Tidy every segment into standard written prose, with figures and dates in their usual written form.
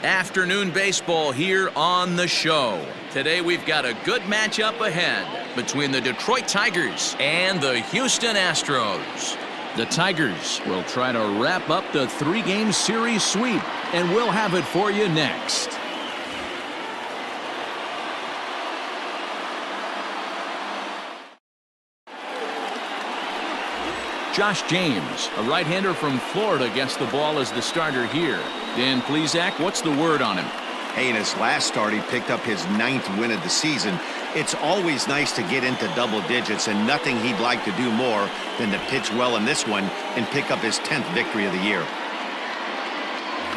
Afternoon baseball here on the show. Today we've got a good matchup ahead between the Detroit Tigers and the Houston Astros. The Tigers will try to wrap up the 3-game series sweep, and we'll have it for you next. Josh James, a right-hander from Florida, gets the ball as the starter here. Dan Plesac, what's the word on him? Hey, in his last start, he picked up his 9th win of the season. It's always nice to get into double digits, and nothing he'd like to do more than to pitch well in this one and pick up his 10th victory of the year.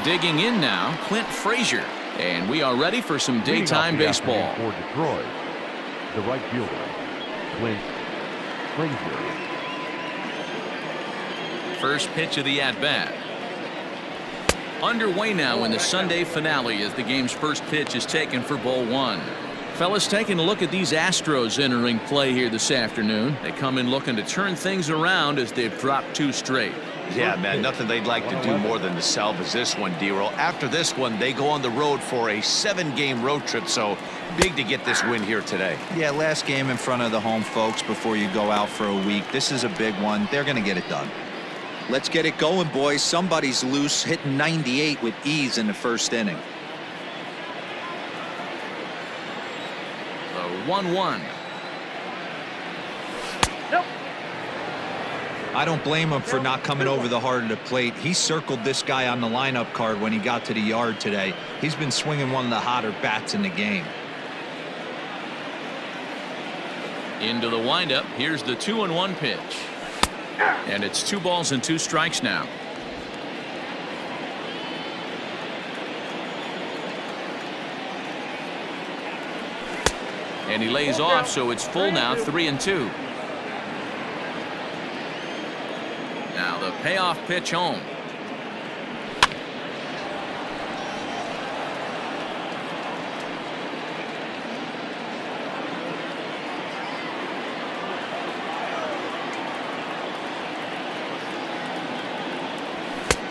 Digging in now, Clint Frazier, and we are ready for some daytime baseball. For Detroit, the right fielder, Clint Frazier. First pitch of the at-bat. Underway now in the Sunday finale as the game's first pitch is taken for ball 1. Fellas, taking a look at these Astros entering play here this afternoon. They come in looking to turn things around as they've dropped 2 straight. Yeah, man, nothing they'd like to do more than to salvage this one, D-Roll. After this one, they go on the road for a 7-game road trip, so big to get this win here today. Yeah, last game in front of the home folks before you go out for a week. This is a big one. They're going to get it done. Let's get it going, boys. Somebody's loose, hitting 98 with ease in the first inning. The 1-1. Nope. I don't blame him for not coming over the heart of the plate. He circled this guy on the lineup card when he got to the yard today. He's been swinging one of the hotter bats in the game. Into the windup. Here's the 2-1 pitch. And it's 2 balls and 2 strikes now. And he lays off, so it's full now, 3-2. Now the payoff pitch home.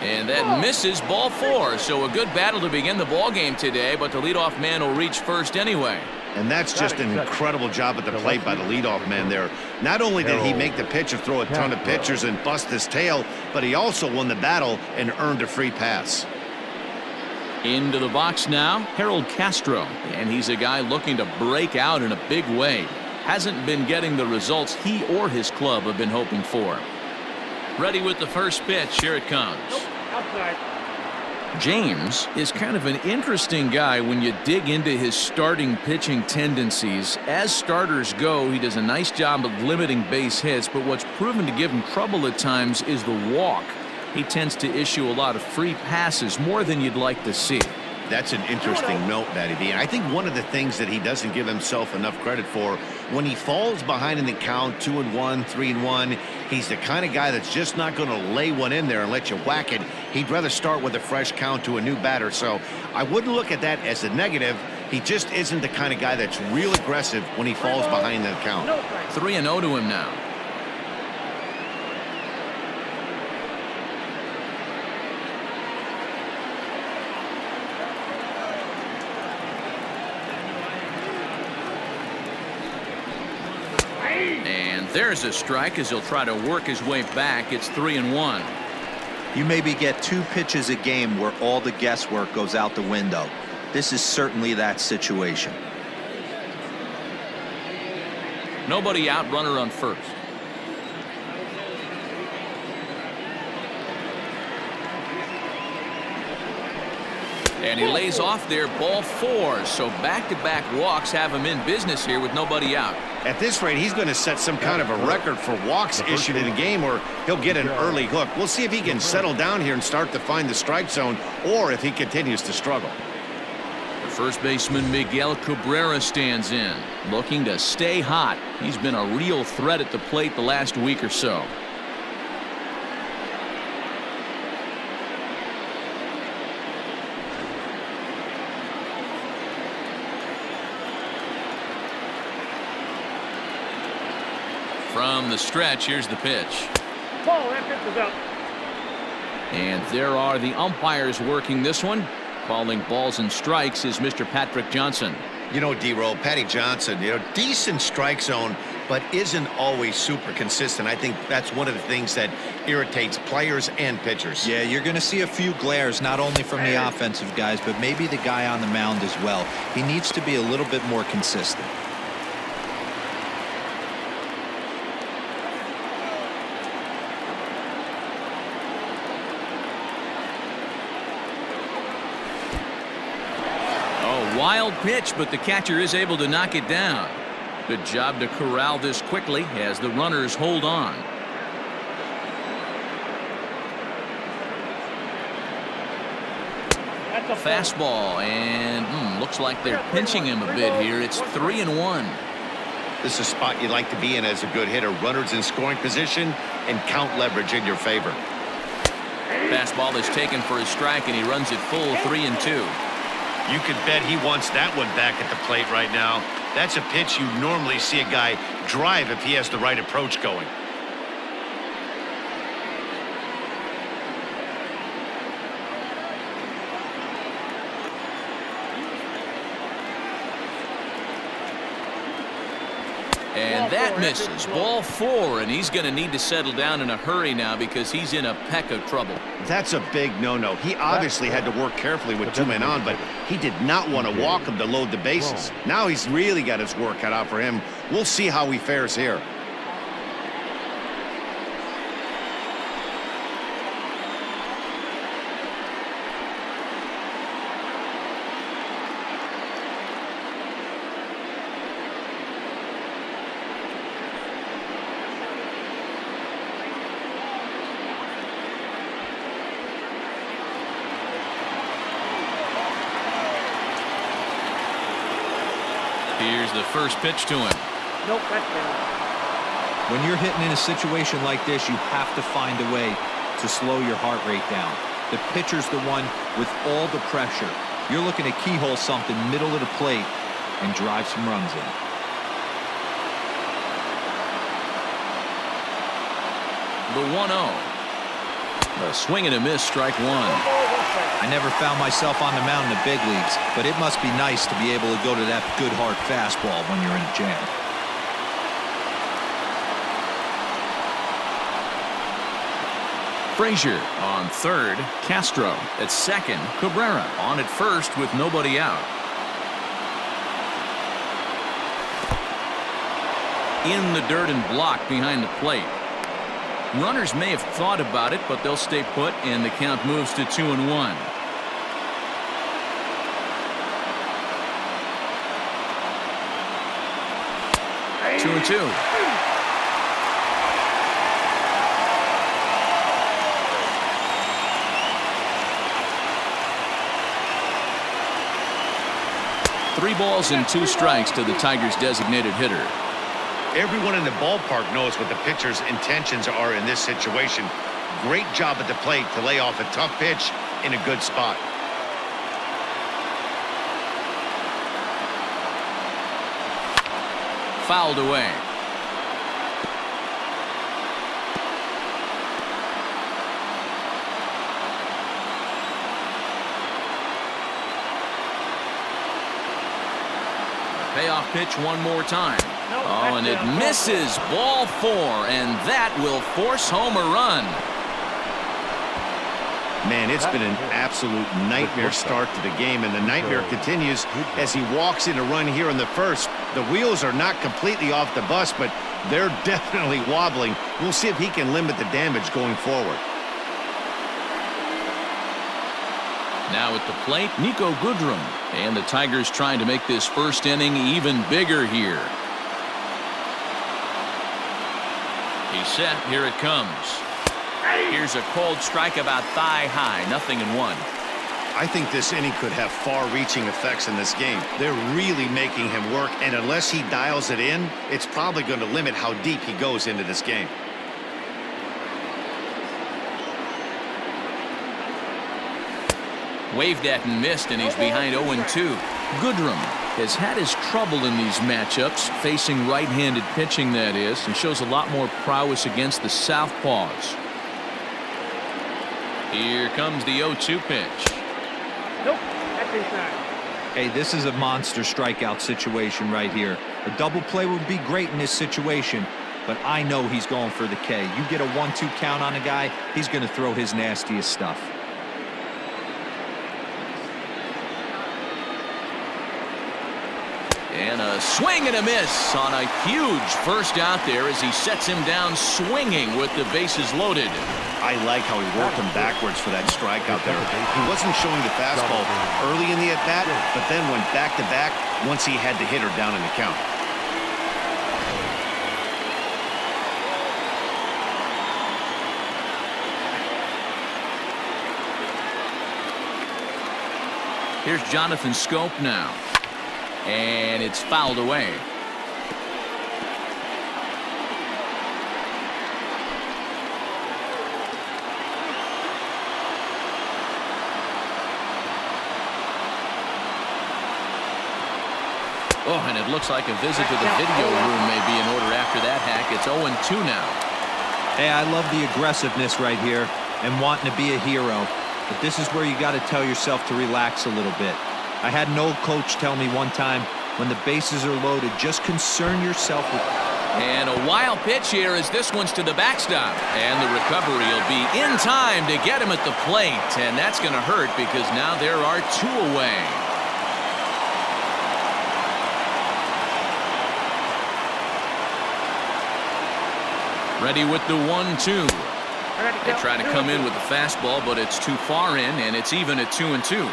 And that misses, ball 4. So a good battle to begin the ball game today, but the leadoff man will reach first anyway. And that's just an incredible job at the plate by the leadoff man there. Not only did he make the pitch of throw a ton of pitchers and bust his tail, but he also won the battle and earned a free pass. Into the box now, Harold Castro, and he's a guy looking to break out in a big way. Hasn't been getting the results he or his club have been hoping for. Ready with the first pitch. Here it comes. Outside. James is kind of an interesting guy when you dig into his starting pitching tendencies. As starters go, he does a nice job of limiting base hits, but what's proven to give him trouble at times is the walk. He tends to issue a lot of free passes, more than you'd like to see. That's an interesting note, Matty B. And I think one of the things that he doesn't give himself enough credit for, when he falls behind in the count, 2-1, 3-1, he's the kind of guy that's just not going to lay one in there and let you whack it. He'd rather start with a fresh count to a new batter. So I wouldn't look at that as a negative. He just isn't the kind of guy that's real aggressive when he falls behind in the count. 3-0 to him now. And there's a strike as he'll try to work his way back. It's 3-1. You maybe get 2 pitches a game where all the guesswork goes out the window. This is certainly that situation. Nobody out, runner on first. And he lays off there, ball 4. So back-to-back walks have him in business here with nobody out. At this rate, he's going to set some kind of a record for walks issued in a game, or he'll get an early hook. We'll see if he can settle down here and start to find the strike zone, or if he continues to struggle. The first baseman Miguel Cabrera stands in, looking to stay hot. He's been a real threat at the plate the last week or so. From the stretch, here's the pitch. Ball, that pitch is up. And there are the umpires working this one. Calling balls and strikes is Mr. Patrick Johnson. You know, D-Roll, Patty Johnson, decent strike zone, but isn't always super consistent. I think that's one of the things that irritates players and pitchers. Yeah, you're going to see a few glares, not only from the offensive guys, but maybe the guy on the mound as well. He needs to be a little bit more consistent. Wild pitch, but the catcher is able to knock it down. Good job to corral this quickly as the runners hold on. Fastball, and looks like they're pinching him a bit here. It's 3-1. This is a spot you'd like to be in as a good hitter. Runners in scoring position and count leverage in your favor. Fastball is taken for a strike, and he runs it full 3-2. You could bet he wants that one back at the plate right now. That's a pitch you normally see a guy drive if he has the right approach going. And that misses. Ball 4, and he's going to need to settle down in a hurry now because he's in a peck of trouble. That's a big no-no. He obviously had to work carefully with 2 men on, but he did not want to walk him to load the bases. Now he's really got his work cut out for him. We'll see how he fares here. Here's the first pitch to him. Nope, that's down. When you're hitting in a situation like this, you have to find a way to slow your heart rate down. The pitcher's the one with all the pressure. You're looking to keyhole something middle of the plate and drive some runs in. The 1-0. A swing and a miss, strike 1. I never found myself on the mound in the big leagues, but it must be nice to be able to go to that good hard fastball when you're in a jam. Frazier on third, Castro at second, Cabrera on at first with nobody out. In the dirt and blocked behind the plate. Runners may have thought about it, but they'll stay put, and the count moves to 2-1. Hey. 2-2. Three balls and 2 strikes to the Tigers' designated hitter. Everyone in the ballpark knows what the pitcher's intentions are in this situation. Great job at the plate to lay off a tough pitch in a good spot. Fouled away. Payoff pitch one more time. Oh, and it misses. Ball 4, and that will force home a run. Man, it's been an absolute nightmare start to the game, and the nightmare continues as he walks in a run here in the first. The wheels are not completely off the bus, but they're definitely wobbling. We'll see if he can limit the damage going forward. Now at the plate, Niko Goodrum. And the Tigers trying to make this first inning even bigger here. He's set. Here it comes. Here's a cold strike about thigh high. 0-1. I think this inning could have far-reaching effects in this game. They're really making him work, and unless he dials it in, it's probably going to limit how deep he goes into this game. Waved at and missed, and he's behind 0-2. Goodrum has had his trouble in these matchups, facing right-handed pitching, that is, and shows a lot more prowess against the southpaws. Here comes the 0-2 pitch. Nope, that's inside. Hey, this is a monster strikeout situation right here. A double play would be great in this situation, but I know he's going for the K. You get a 1-2 count on a guy, he's going to throw his nastiest stuff. And a swing and a miss on a huge first out there as he sets him down swinging with the bases loaded. I like how he worked him backwards for that strikeout there. He wasn't showing the fastball early in the at-bat, but then went back-to-back once he had the hitter down in the count. Here's Jonathan Schoop now. And it's fouled away. Oh, and it looks like a visit to the video room may be in order after that hack. It's 0-2 now. Hey, I love the aggressiveness right here and wanting to be a hero. But this is where you got to tell yourself to relax a little bit. I had an old coach tell me one time, when the bases are loaded, just concern yourself with... And a wild pitch here as this one's to the backstop. And the recovery will be in time to get him at the plate. And that's going to hurt because now there are 2 away. Ready with the 1-2. They try to come in with the fastball, but it's too far in, and it's even at 2-2.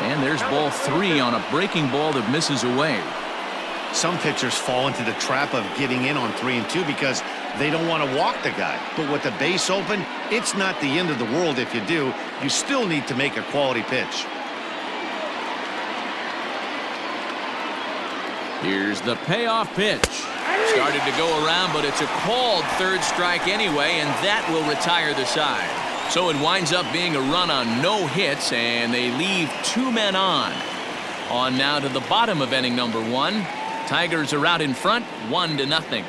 And there's ball 3 on a breaking ball that misses away. Some pitchers fall into the trap of getting in on 3-2 because they don't want to walk the guy. But with the base open, it's not the end of the world if you do. You still need to make a quality pitch. Here's the payoff pitch. Started to go around, but it's a called third strike anyway, and that will retire the side. So it winds up being a run on no hits, and they leave 2 men on. On now to the bottom of inning number 1. Tigers are out in front, 1-0.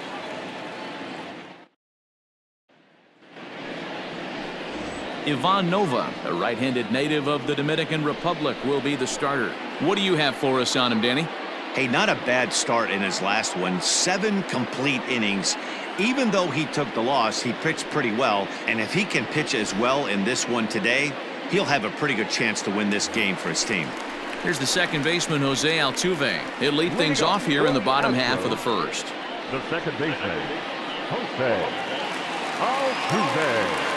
Ivan Nova, a right-handed native of the Dominican Republic, will be the starter. What do you have for us on him, Danny? Hey, not a bad start in his last one. 7 complete innings. Even though he took the loss, he pitched pretty well. And if he can pitch as well in this one today, he'll have a pretty good chance to win this game for his team. Here's the second baseman, Jose Altuve. He'll lead things off here in the bottom half of the first. The second baseman, Jose Altuve.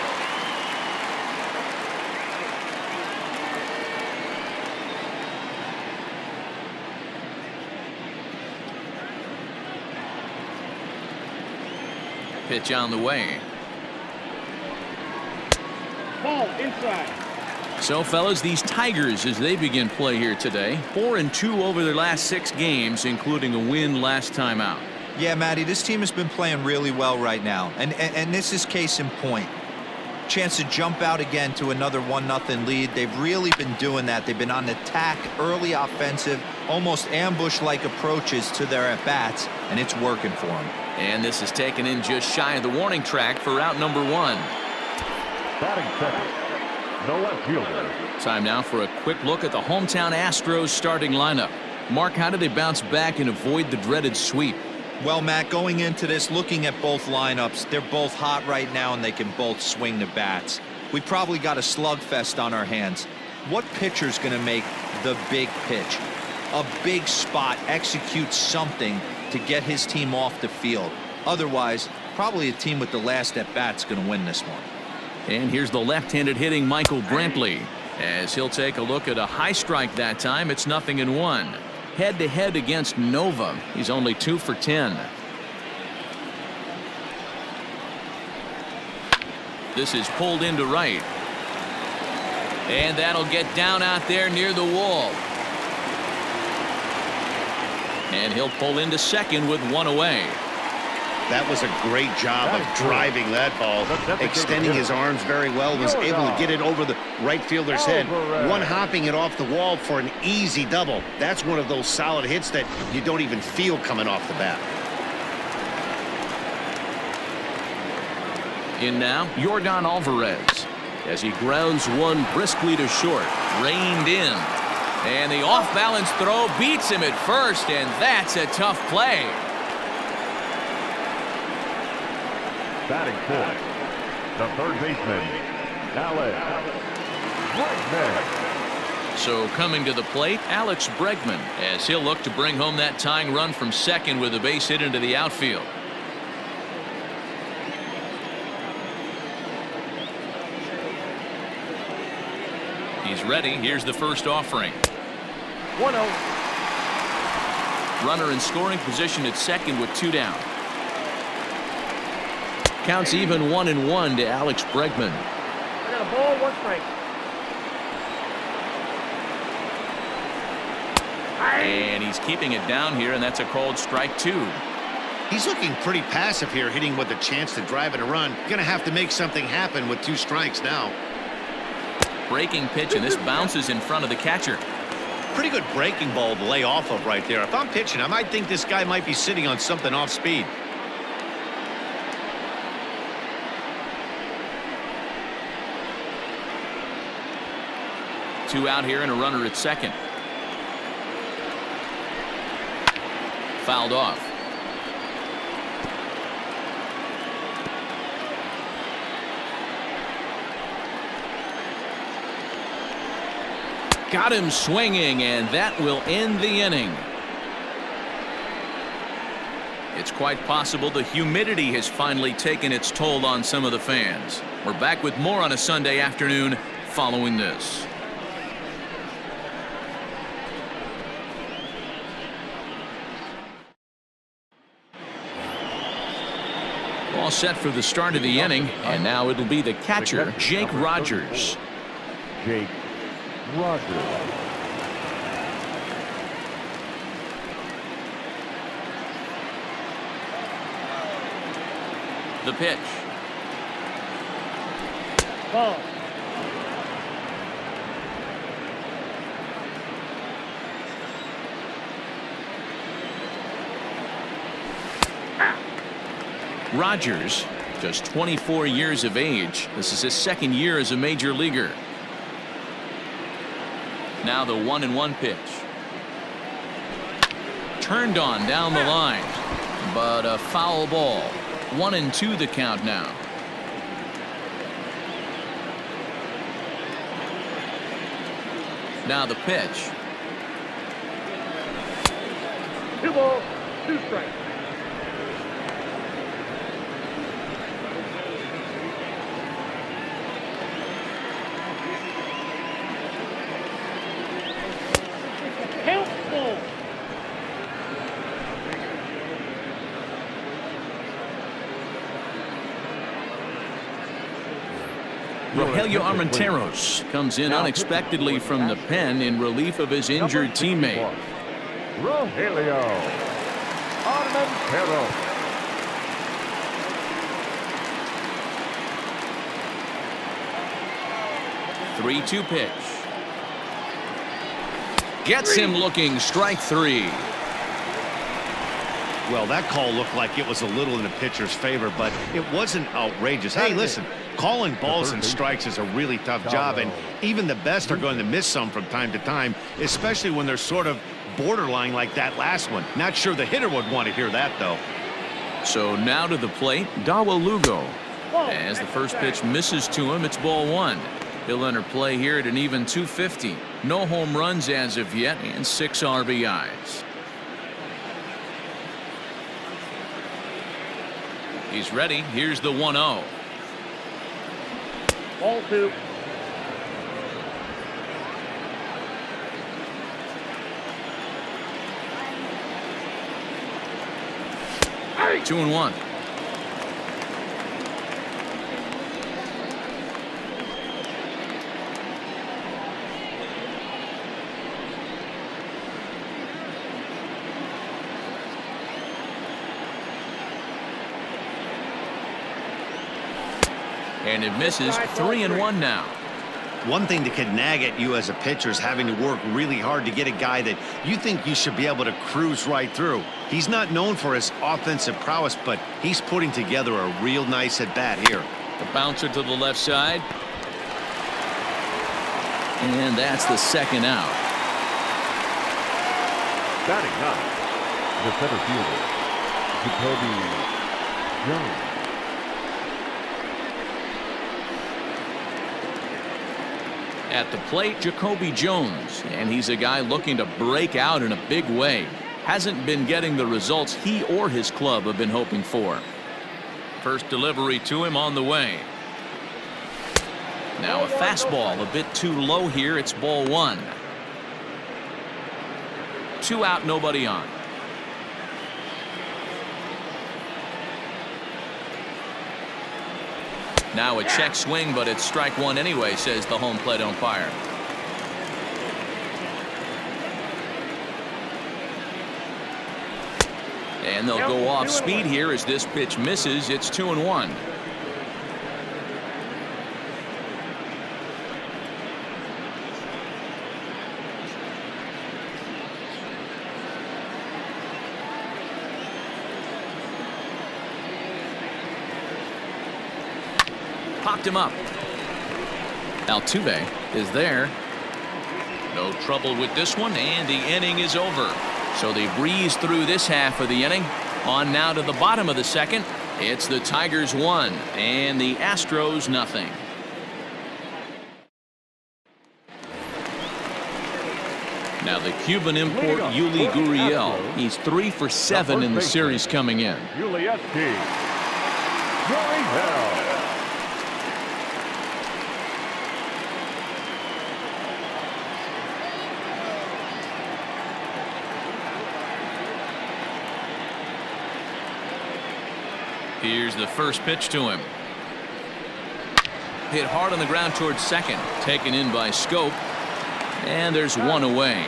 Pitch on the way. Ball inside. So, fellas, these Tigers, as they begin play here today, 4-2 over their last 6 games, including a win last time out. Yeah, Matty, this team has been playing really well right now, and this is case in point. Chance to jump out again to another 1-0 lead. They've really been doing that. They've been on attack, early offensive, almost ambush-like approaches to their at-bats, and it's working for them. And this is taken in just shy of the warning track for out number 1. Batting second, the left fielder. Time now for a quick look at the hometown Astros starting lineup. Mark, how do they bounce back and avoid the dreaded sweep? Well, Matt, going into this, looking at both lineups, they're both hot right now and they can both swing the bats. We probably got a slugfest on our hands. What pitcher's going to make the big pitch? A big spot, execute something to get his team off the field. Otherwise, probably a team with the last at-bat's going to win this one. And here's the left-handed hitting Michael Brantley. As he'll take a look at a high strike that time, it's 0-1. Head-to-head against Nova. He's only 2 for 10. This is pulled into right. And that'll get down out there near the wall. And he'll pull into second with 1 away. That was a great job of driving that ball, extending his arms very well, was able to get it over the right fielder's head, one-hopping it off the wall for an easy double. That's one of those solid hits that you don't even feel coming off the bat. In now, Yordan Alvarez. As he grounds one briskly to short. Reined in. And the off-balance throw beats him at first, and that's a tough play. Batting fourth, the third baseman, Alex Bregman. So coming to the plate, Alex Bregman, as he'll look to bring home that tying run from second with a base hit into the outfield. He's ready. Here's the first offering. 1-0. Runner in scoring position at second with 2 down. Counts even 1-1 to Alex Bregman. I got a ball, 1 strike. And he's keeping it down here, and that's a called strike 2. He's looking pretty passive here, hitting with a chance to drive it a run. Going to have to make something happen with 2 strikes now. Breaking pitch, and this bounces in front of the catcher. Pretty good breaking ball to lay off of right there. If I'm pitching, I might think this guy might be sitting on something off speed. Two out here and a runner at second. Fouled off. Got him swinging, and that will end the inning. It's quite possible the humidity has finally taken its toll on some of the fans. We're back with more on a Sunday afternoon following this. All set for the start of the inning, and now it'll be the catcher, Jake Rogers. Jake Rogers. The pitch. Ball. Rogers, just 24 years of age. This is his second year as a major leaguer. Now the 1-1 pitch. Turned on down the line, but a foul ball. 1-2 the count now. Now the pitch. 2 balls, 2 strikes. Rogelio Armenteros comes in unexpectedly from the pen in relief of his injured teammate. Rogelio Armenteros. 3-2 pitch. Gets him looking, strike 3. Well, that call looked like it was a little in the pitcher's favor, but it wasn't outrageous. Hey, listen, calling balls and strikes is a really tough job, and even the best are going to miss some from time to time, especially when they're sort of borderline like that last one. Not sure the hitter would want to hear that, though. So now to the plate, Dawel Lugo. As the first pitch misses to him, it's ball 1. He'll enter play here at an even 250. No home runs as of yet, and 6 RBIs. He's ready. Here's the 1-0. Ball 2. Hey. 2-1. And it misses. 3-1 now. One thing that could nag at you as a pitcher is having to work really hard to get a guy that you think you should be able to cruise right through. He's not known for his offensive prowess, but he's putting together a real nice at bat here. The bouncer to the left side. And that's the second out. Batting ninth, the center fielder, JaCoby Jones. At the plate, JaCoby Jones, and he's a guy looking to break out in a big way. Hasn't been getting the results he or his club have been hoping for. First delivery to him on the way. Now a fastball a bit too low here. It's ball one. 2 out, nobody on. Now a check swing, but it's strike one anyway, says the home plate umpire. And they'll go off speed here as this pitch misses. It's 2-1. Popped him up. Altuve is there. No trouble with this one, and the inning is over. So they breeze through this half of the inning. On now to the bottom of the second. It's the Tigers 1 and the Astros nothing. Now the Cuban import Yuli Gurriel. He's 3 for 7 in the series coming in. Yuli Gurriel. Here's the first pitch to him. Hit hard on the ground towards second. Taken in by Schoop. And there's one away.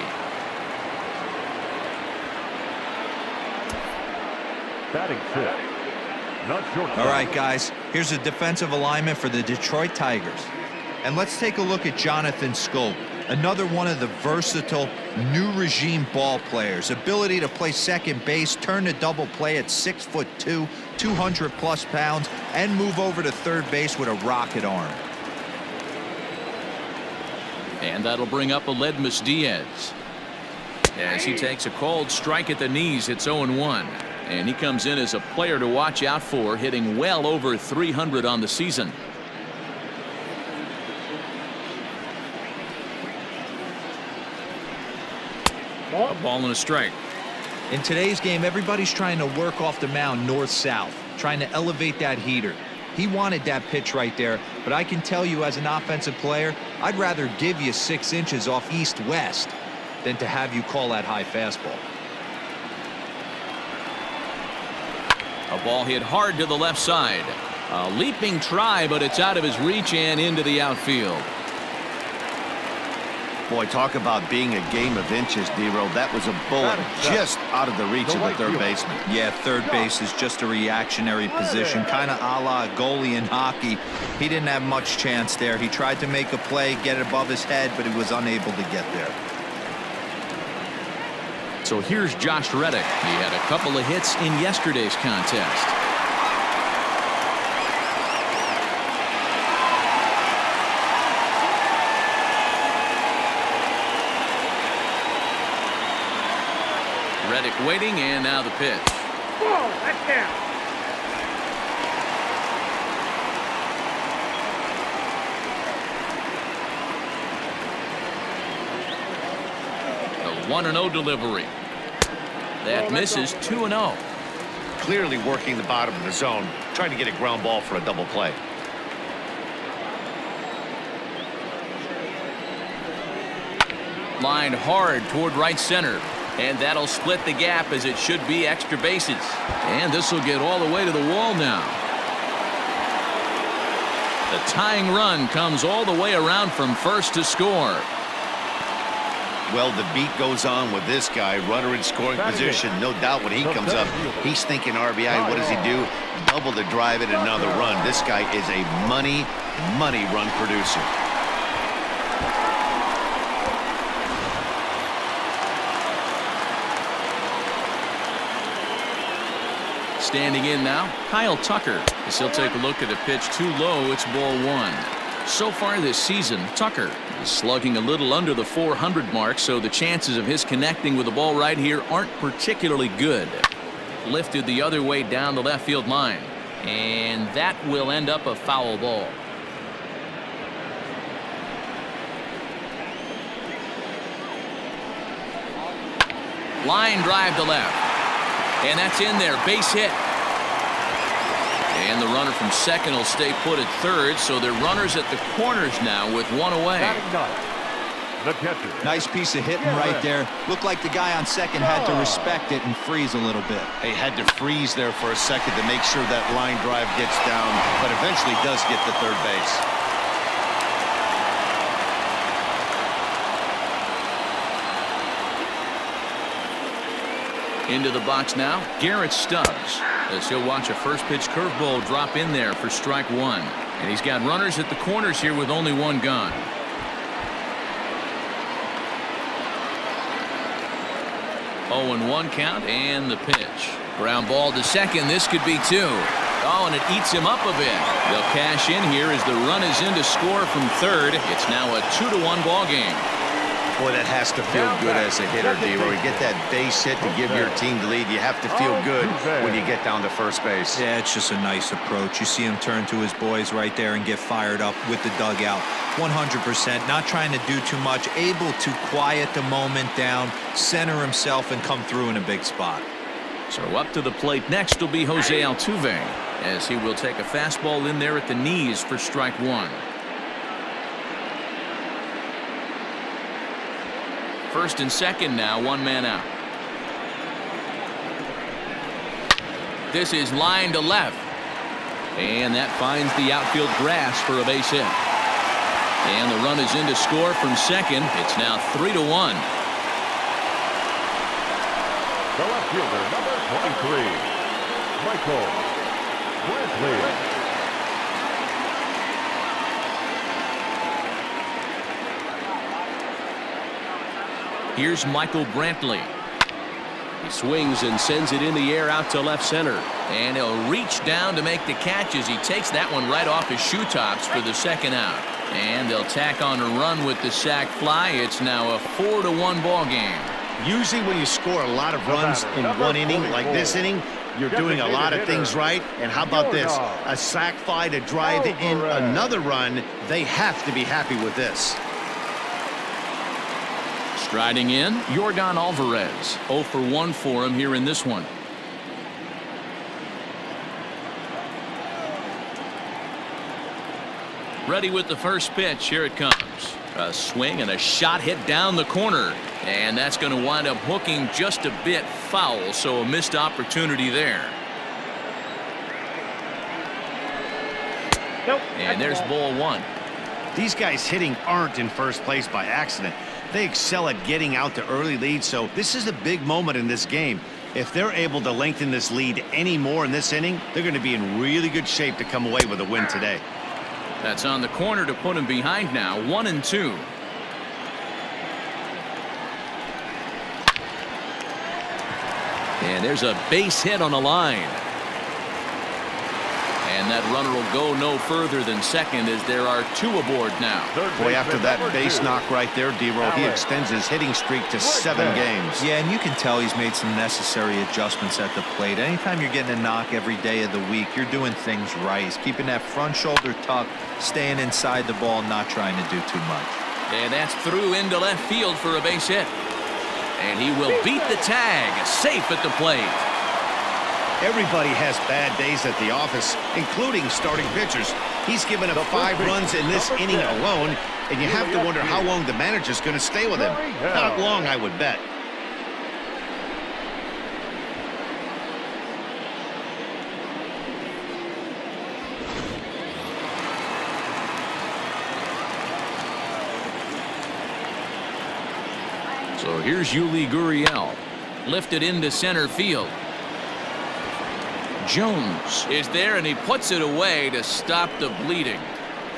Batting fifth. Not short. All right, guys. Here's a defensive alignment for the Detroit Tigers. And let's take a look at Jonathan Schoop. Another one of the versatile new regime ball players. Ability to play second base, turn to double play at 6'2", 200+ pounds, and move over to third base with a rocket arm. And that'll bring up Aledmys Diaz. As he takes a cold strike at the knees, it's 0-1. And he comes in as a player to watch out for, hitting well over 300 on the season. A ball and a strike. In today's game, everybody's trying to work off the mound north-south, trying to elevate that heater. He wanted that pitch right there, but I can tell you as an offensive player, I'd rather give you 6 inches off east-west than to have you call that high fastball. A ball hit hard to the left side. A leaping try, but it's out of his reach and into the outfield. Boy, talk about being a game of inches, D-Roll. That was a bullet just out of the reach of the third baseman. Yeah, third base is just a reactionary position, kind of a la a goalie in hockey. He didn't have much chance there. He tried to make a play, get it above his head, but he was unable to get there. So here's Josh Reddick. He had a couple of hits in yesterday's contest. Reddick waiting, and now the pitch. Whoa, that's down. The 1-0 delivery. That misses. 2-0. Clearly working the bottom of the zone, trying to get a ground ball for a double play. Lined hard toward right center. And that'll split the gap as it should be extra bases. And this will get all the way to the wall now. The tying run comes all the way around from first to score. Well, the beat goes on with this guy. Runner in scoring position. No doubt when he comes up, he's thinking RBI. What does he do? Double the drive and another run. This guy is a money run producer. Standing in now, Kyle Tucker. As he'll take a look at a pitch too low, it's ball 1. So far this season, Tucker is slugging a little under the 400 mark, so the chances of his connecting with the ball right here aren't particularly good. Lifted the other way down the left field line, and that will end up a foul ball. Line drive to left, and that's in there. Base hit. And the runner from second will stay put at third, so they're runners at the corners now with 1 away. The catcher. Nice piece of hitting right there. Looked like the guy on second had to respect it and freeze a little bit. He had to freeze there for a second to make sure that line drive gets down, but eventually does get to third base. Into the box now, Garrett Stubbs, as he'll watch a first pitch curveball drop in there for strike 1. And he's got runners at the corners here with only 1 gone. Oh, and 1 count, and the pitch. Ground ball to second. This could be 2. Oh, and it eats him up a bit. They'll cash in here as the run is in to score from third. It's now a 2-1 ball game. Boy, that has to feel good as a hitter, D-Roy. You get that base hit to give your team the lead. You have to feel good when you get down to first base. Yeah, it's just a nice approach. You see him turn to his boys right there and get fired up with the dugout. 100%, not trying to do too much, able to quiet the moment down, center himself, and come through in a big spot. So up to the plate next will be Jose Altuve, as he will take a fastball in there at the knees for strike 1. First and second now, 1 man out. This is line to left, and that finds the outfield grass for a base hit. And the run is in to score from second. It's now 3-1. The left fielder, number 23, Michael Brantley. Here's Michael Brantley. He swings and sends it in the air out to left center. And he'll reach down to make the catch as he takes that one right off his shoe tops for the second out. And they'll tack on a run with the sac fly. It's now a 4-1 ball game. Usually when you score a lot of runs in one inning, like this inning, you're doing a lot of things right. And how about this? A sac fly to drive in another run. They have to be happy with this. Striding in, Yordan Alvarez. 0 for 1 for him here in this one. Ready with the first pitch. Here it comes. A swing and a shot hit down the corner. And that's going to wind up hooking just a bit foul, so a missed opportunity there. Nope. And there's ball 1. These guys hitting aren't in first place by accident. They excel at getting out to early leads, so this is a big moment in this game. If they're able to lengthen this lead any more in this inning, they're going to be in really good shape to come away with a win today. That's on the corner to put him behind now. 1-2. And there's a base hit on the line. And that runner will go no further than second as there are 2 aboard now. Boy, after that base knock right there, D-Roll, he extends his hitting streak to 7 games. Yeah, and you can tell he's made some necessary adjustments at the plate. Anytime you're getting a knock every day of the week, you're doing things right. He's keeping that front shoulder tucked, staying inside the ball, not trying to do too much. And that's through into left field for a base hit. And he will beat the tag, safe at the plate. Everybody has bad days at the office, including starting pitchers. He's given up 5 runs in this inning alone, and you have to wonder how long the manager's going to stay with him. Not long, I would bet. So here's Yuli Gurriel, lifted into center field. Jones is there, and he puts it away to stop the bleeding.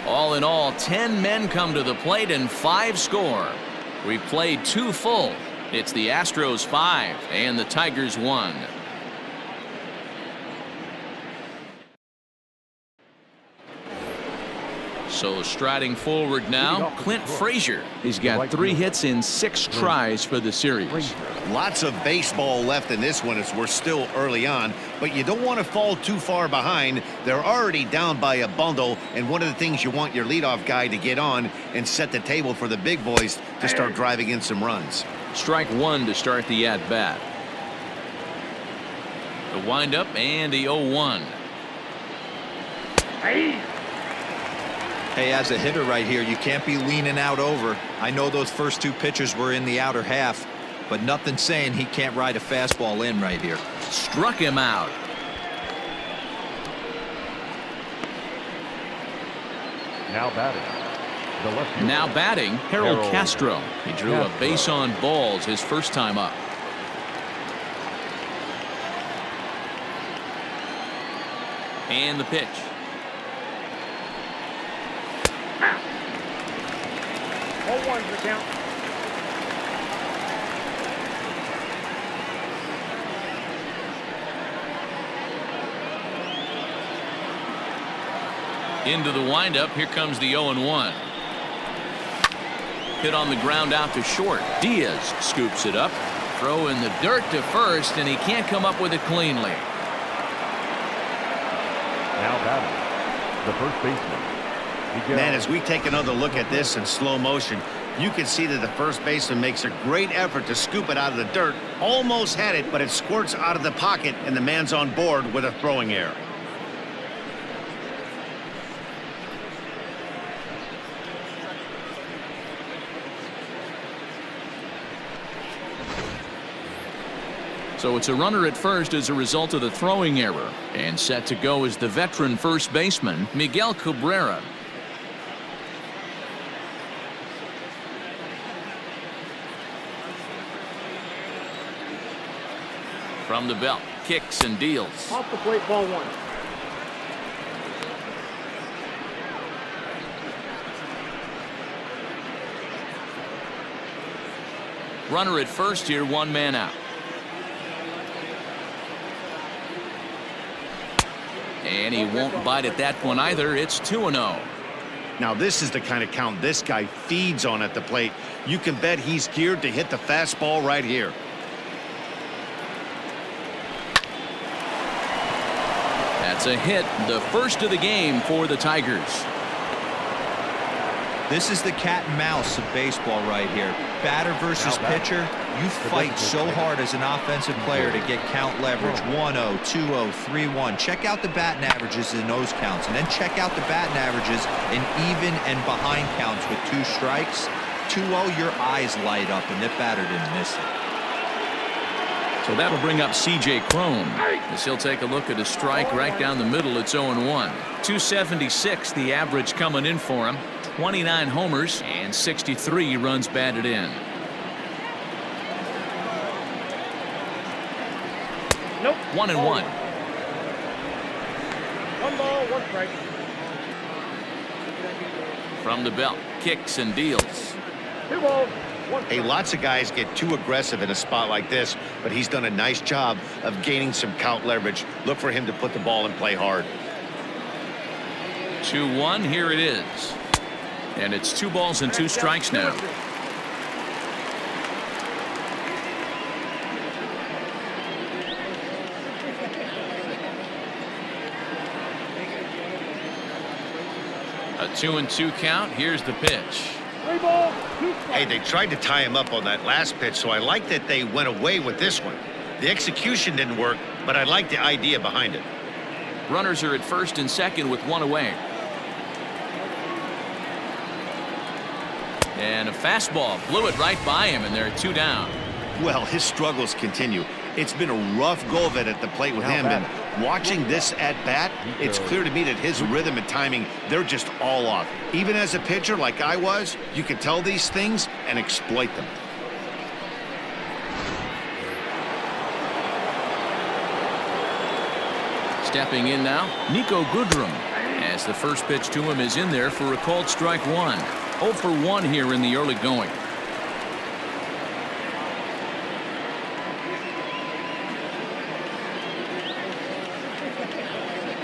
All in all, 10 men come to the plate and 5 score. We've played 2 full. It's the Astros 5 and the Tigers 1. So striding forward now, Clint Frazier. He's got 3 hits in 6 tries for the series. Lots of baseball left in this one as we're still early on, but you don't want to fall too far behind. They're already down by a bundle, and one of the things you want your leadoff guy to get on and set the table for the big boys to start driving in some runs. Strike 1 to start the at-bat. The windup and the 0-1. Hey, as a hitter right here, you can't be leaning out over. I know those first 2 pitches were in the outer half, but nothing saying he can't ride a fastball in right here. Struck him out. Now batting. The left fielder. Now batting, Harold Castro. He drew a Castro. base on balls his first time up. And the pitch. All ones the count. Into the windup. Here comes the 0-1. Hit on the ground out to short. Diaz scoops it up. Throw in the dirt to first, and he can't come up with it cleanly. Now batting. The first baseman. Miguel. Man, as we take another look at this in slow motion, you can see that the first baseman makes a great effort to scoop it out of the dirt. Almost had it, but it squirts out of the pocket, and the man's on board with a throwing error. So it's a runner at first as a result of the throwing error. And set to go is the veteran first baseman, Miguel Cabrera. From the belt, kicks and deals. Off the plate, ball 1. Runner at first here, 1 man out. And he won't bite at that one either. It's 2-0. Now this is the kind of count this guy feeds on at the plate. You can bet he's geared to hit the fastball right here. That's a hit, the first of the game for the Tigers. This is the cat and mouse of baseball right here. Batter versus pitcher. You fight so hard as an offensive player to get count leverage. 1-0, 2-0, 3-1. Check out the batting averages in those counts, and then check out the batting averages in even and behind counts with 2 strikes. 2-0, your eyes light up, and the batter didn't miss it. So that'll bring up C.J. Cron as he'll take a look at a strike right down the middle. It's 0-1. 276 the average coming in for him. 29 homers and 63 runs batted in. Nope. 1-1. 1 ball, 1 strike. From the belt, kicks and deals. 2 balls, 1 strike. Hey, lots of guys get too aggressive in a spot like this, but he's done a nice job of gaining some count leverage. Look for him to put the ball in play hard. 2-1. Here it is. And it's 2 balls and 2 strikes now. A 2-2 count. Here's the pitch. 3 balls, 2 strikes. Hey, they tried to tie him up on that last pitch, so I like that they went away with this one. The execution didn't work, but I like the idea behind it. Runners are at first and second with 1 away. And a fastball blew it right by him, and they're 2 down. Well, his struggles continue. It's been a rough go of it at the plate with him, and watching this at bat, it's clear to me that his rhythm and timing, they're just all off. Even as a pitcher like I was, you can tell these things and exploit them. Stepping in now, Niko Goodrum, as the first pitch to him is in there for a called strike 1. 0 for 1 here in the early going.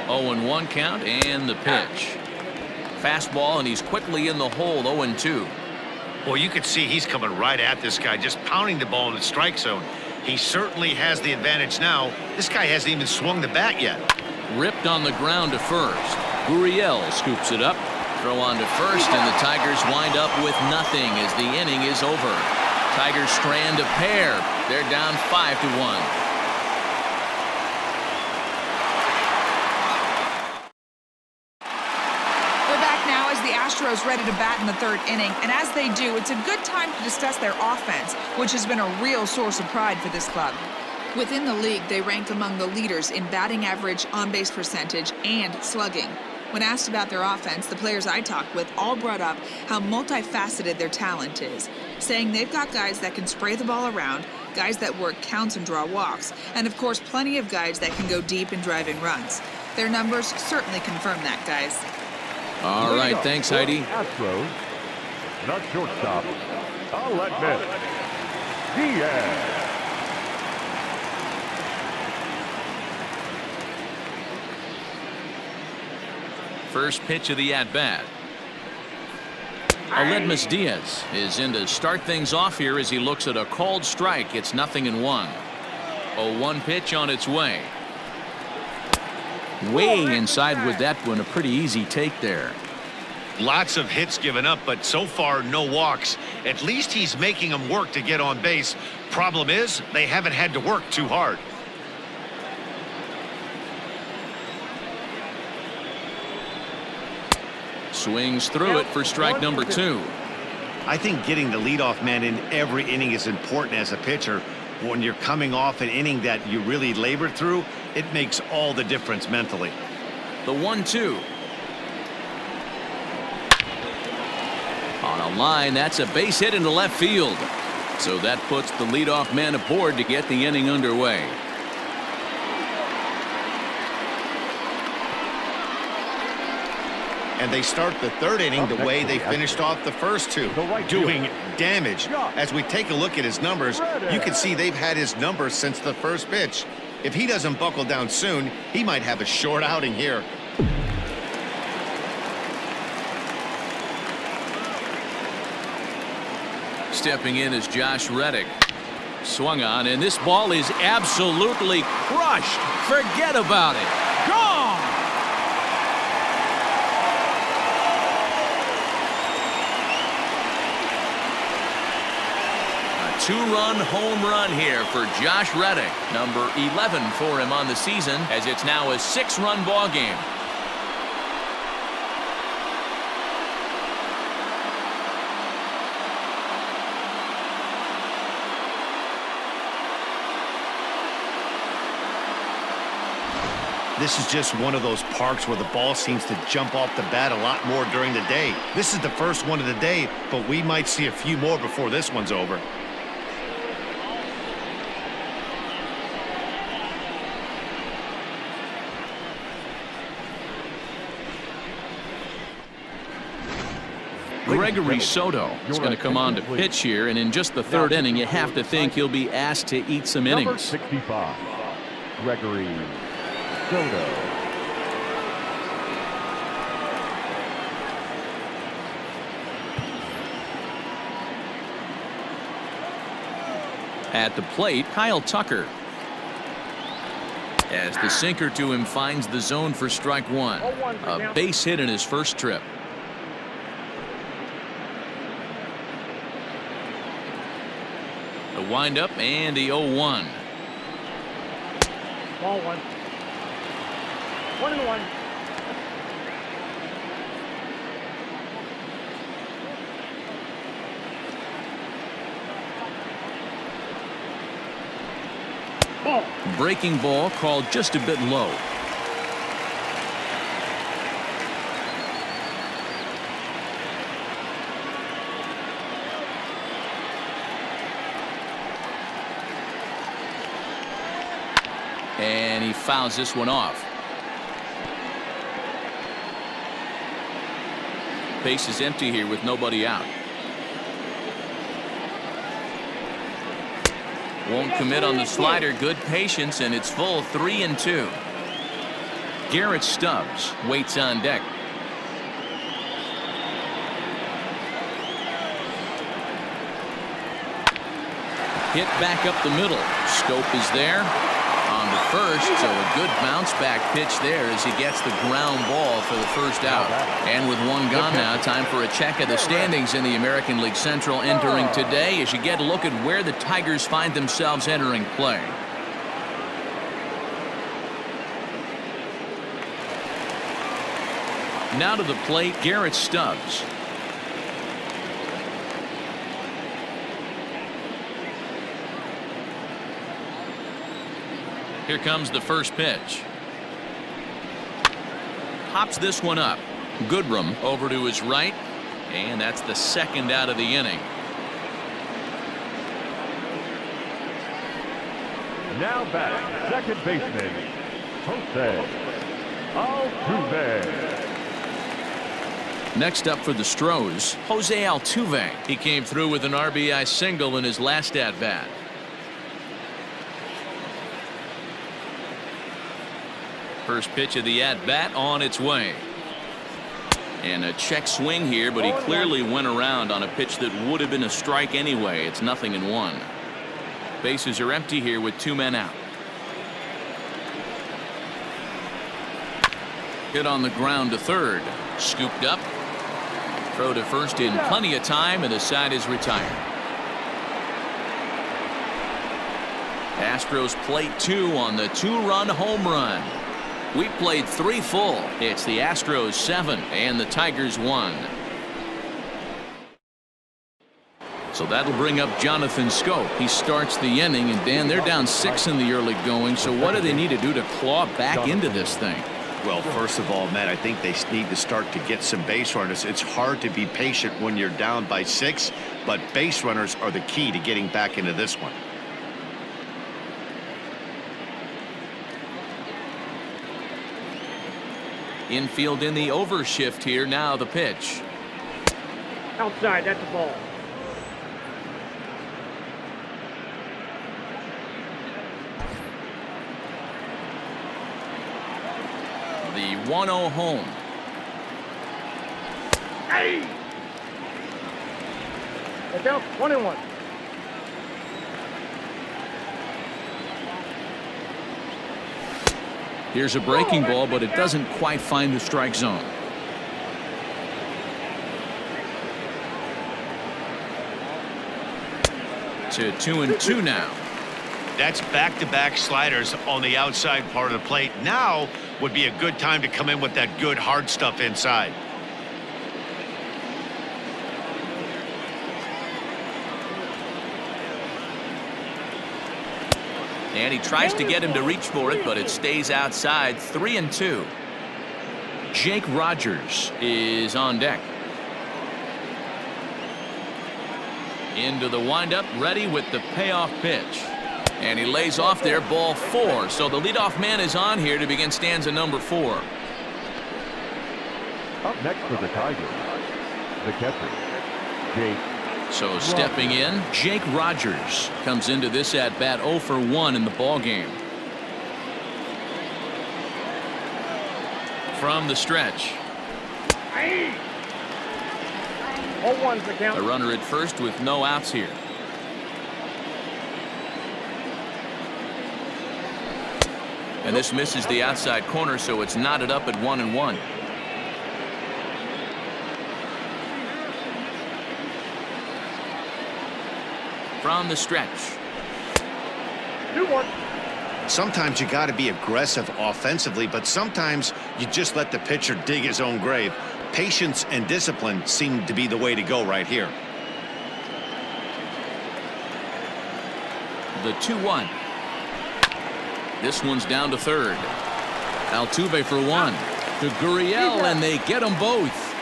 Oh, and 1 count and the pitch. Fastball, and he's quickly in the hole. 0-2. Well, you could see he's coming right at this guy, just pounding the ball in the strike zone. He certainly has the advantage now. This guy hasn't even swung the bat yet. Ripped on the ground to first. Gurriel scoops it up. Throw on to first, and the Tigers wind up with nothing as the inning is over. Tigers strand a pair. They're down 5-1. The Astros ready to bat in the third inning, and as they do, it's a good time to discuss their offense, which has been a real source of pride for this club. Within the league, they rank among the leaders in batting average, on-base percentage, and slugging. When asked about their offense, the players I talked with all brought up how multifaceted their talent is, saying they've got guys that can spray the ball around, guys that work counts and draw walks, and of course plenty of guys that can go deep and drive in runs. Their numbers certainly confirm that, guys. All right, thanks, Heidi. Astros, the shortstop, Aledmys Diaz. First pitch of the at-bat. Aledmys Diaz is in to start things off here as he looks at a called strike. It's 0-1. 0-1 pitch on its way. Way inside with that one. A pretty easy take there. Lots of hits given up, but so far no walks. At least he's making them work to get on base. Problem is, they haven't had to work too hard. Swings through it for strike number 2. I think getting the leadoff man in every inning is important as a pitcher. When you're coming off an inning that you really labored through, it makes all the difference mentally. The 1-2. On a line, that's a base hit into left field. So that puts the leadoff man aboard to get the inning underway. And they start the third inning the way they finished off the first two, doing damage. As we take a look at his numbers, you can see they've had his numbers since the first pitch. If he doesn't buckle down soon, he might have a short outing here. Stepping in is Josh Reddick. Swung on, and this ball is absolutely crushed. Forget about it. Gone! A 2-run home run here for Josh Reddick. Number 11 for him on the season, as it's now a 6-run ball game. This is just one of those parks where the ball seems to jump off the bat a lot more during the day. This is the first one of the day, but we might see a few more before this one's over. Gregory Soto is going to come on to pitch here, and in just the third inning, you have to think he'll be asked to eat some innings. Number 65, Gregory Soto. At the plate, Kyle Tucker. As the sinker to him finds the zone for strike 1. A base hit in his first trip. The windup and the 0-1. Ball 1. 1-1. Ball. Breaking ball called just a bit low. And he fouls this one off. Base is empty here with nobody out. Won't commit on the slider. Good patience, and it's full 3-2. Garrett Stubbs waits on deck. Hit back up the middle. Schoop is there on the first, so a good bounce back pitch there as he gets the ground ball for the first out. And with one gone now, time for a check of the standings in the American League Central entering today as you get a look at where the Tigers find themselves entering play. Now to the plate, Garrett Stubbs. Here comes the first pitch. Hops this one up. Goodrum over to his right, and that's the second out of the inning. Now back, second baseman, Jose Altuve. Next up for the Astros, Jose Altuve. He came through with an RBI single in his last at-bat. First pitch of the at-bat on its way. And a check swing here, but he clearly went around on a pitch that would have been a strike anyway. It's 0-1. Bases are empty here with 2 men out. Hit on the ground to third. Scooped up. Throw to first in plenty of time, and the side is retired. Astros plate 2 on the 2-run home run. We played 3 full. It's the Astros 7 and the Tigers 1. So that'll bring up Jonathan Schoop. He starts the inning, and Dan, they're down 6 in the early going. So what do they need to do to claw back into this thing? Well, first of all, Matt, I think they need to start to get some base runners. It's hard to be patient when you're down by 6, but base runners are the key to getting back into this one. Infield in the overshift here. Now the pitch. Outside, that's a ball. The 1-0 home. Hey! It's down 1-1. Here's a breaking ball, but it doesn't quite find the strike zone. To 2-2 now. That's back-to-back sliders on the outside part of the plate. Now would be a good time to come in with that good hard stuff inside. And he tries to get him to reach for it, but it stays outside. 3-2. Jake Rogers is on deck. Into the windup, ready with the payoff pitch. And he lays off there, ball 4. So the leadoff man is on here to begin stanza number 4. Up next for the Tigers, the catcher, Jake. So stepping in, Jake Rogers comes into this at bat 0 for 1 in the ball game. From the stretch. 0-1's the count. A runner at first with no outs here. And this misses the outside corner, so it's knotted up at 1-1. From the stretch. 2-1. Sometimes you got to be aggressive offensively, but sometimes you just let the pitcher dig his own grave. Patience and discipline seem to be the way to go right here. The 2-1. This one's down to third. Altuve for 1. To Gurriel, and they get them both.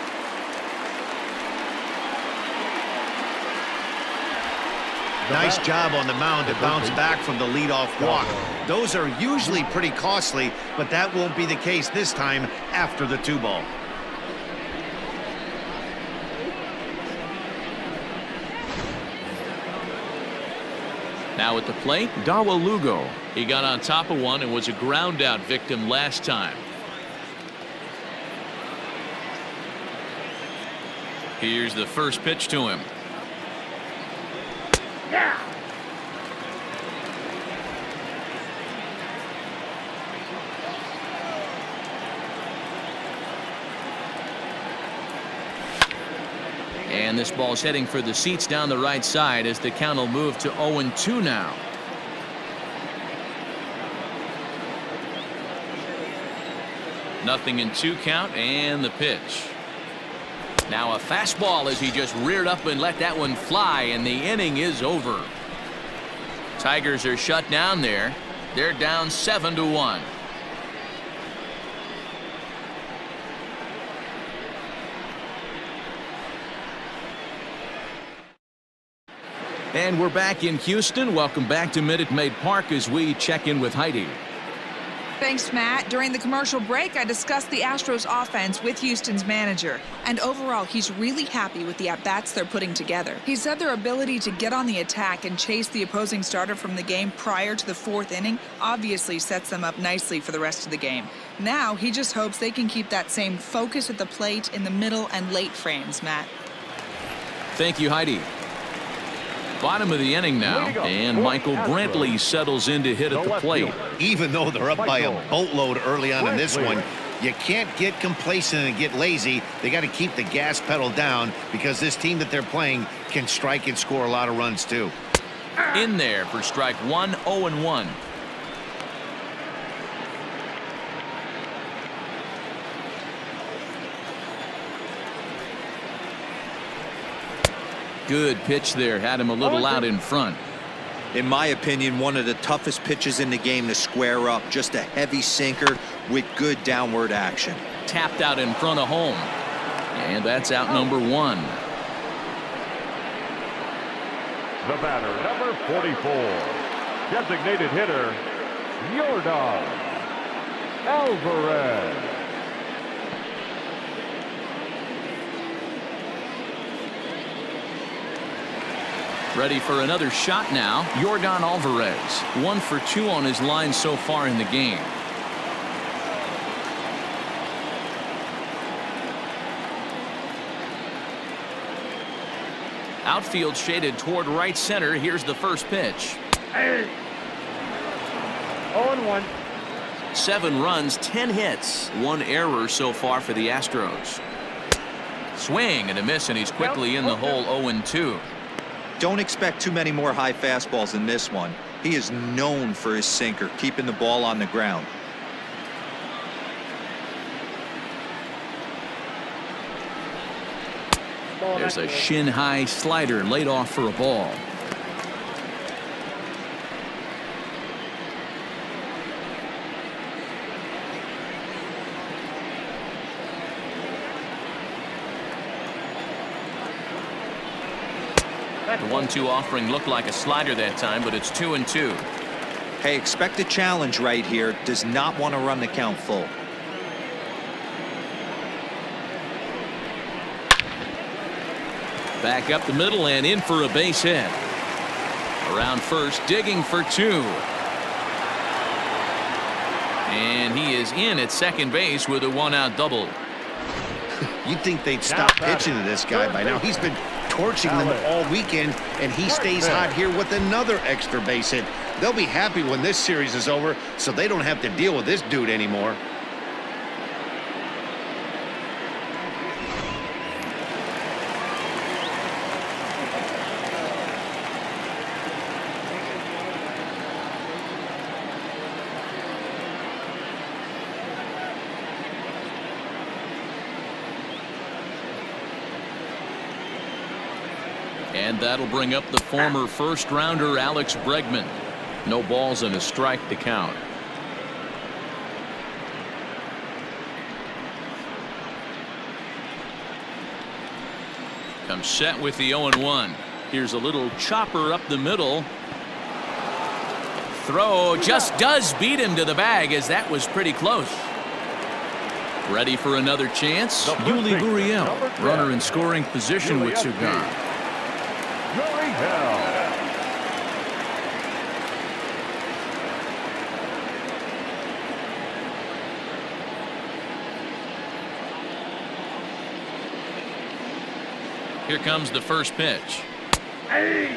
Nice job on the mound to bounce back from the leadoff walk. Those are usually pretty costly, but that won't be the case this time after the 2-ball. Now at the plate, Dawel Lugo. He got on top of one and was a ground out victim last time. Here's the first pitch to him. And this ball's heading for the seats down the right side as the count will move to 0-2 now. Nothing in 2 count, and the pitch. Now a fastball as he just reared up and let that one fly, and the inning is over. Tigers are shut down there. They're down 7-1. And we're back in Houston. Welcome back to Minute Maid Park as we check in with Heidi. Thanks, Matt. During the commercial break, I discussed the Astros offense with Houston's manager. And overall, he's really happy with the at-bats they're putting together. He said their ability to get on the attack and chase the opposing starter from the game prior to the 4th inning obviously sets them up nicely for the rest of the game. Now, he just hopes they can keep that same focus at the plate in the middle and late frames, Matt. Thank you, Heidi. Bottom of the inning now, and Michael Brantley settles in to hit at the plate. Even though they're up by a boatload early on in this one, you can't get complacent and get lazy. They got to keep the gas pedal down because this team that they're playing can strike and score a lot of runs too. In there for strike 1, 0-1. Good pitch there, had him a little out in front. In my opinion, one of the toughest pitches in the game to square up. Just a heavy sinker with good downward action. Tapped out in front of home. And that's out number 1. The batter, number 44. Designated hitter, Yordan Alvarez. Ready for another shot now. Yordan Alvarez, 1 for 2 on his line so far in the game. Outfield shaded toward right center. Here's the first pitch. 0-1. 7 runs, 10 hits, 1 error so far for the Astros. Swing and a miss, and he's quickly in the hole. 0-2. Don't expect too many more high fastballs in this one. He is known for his sinker, keeping the ball on the ground. There's a shin-high slider laid off for a ball. The 1-2 offering looked like a slider that time, but it's 2-2. Hey, expect a challenge right here. Does not want to run the count full. Back up the middle and in for a base hit. Around first, digging for 2. And he is in at second base with a 1-out double. You'd think they'd stop pitching to this guy by now. He's been torching them all weekend, and he stays hot here with another extra base hit. They'll be happy when this series is over, so they don't have to deal with this dude anymore. And that'll bring up the former first-rounder Alex Bregman. No balls and a strike to count. Comes set with the 0-1. Here's a little chopper up the middle. Throw just does beat him to the bag, as that was pretty close. Ready for another chance. Yuli Gurriel, runner in scoring position with Cigar. Here comes the first pitch. Hey!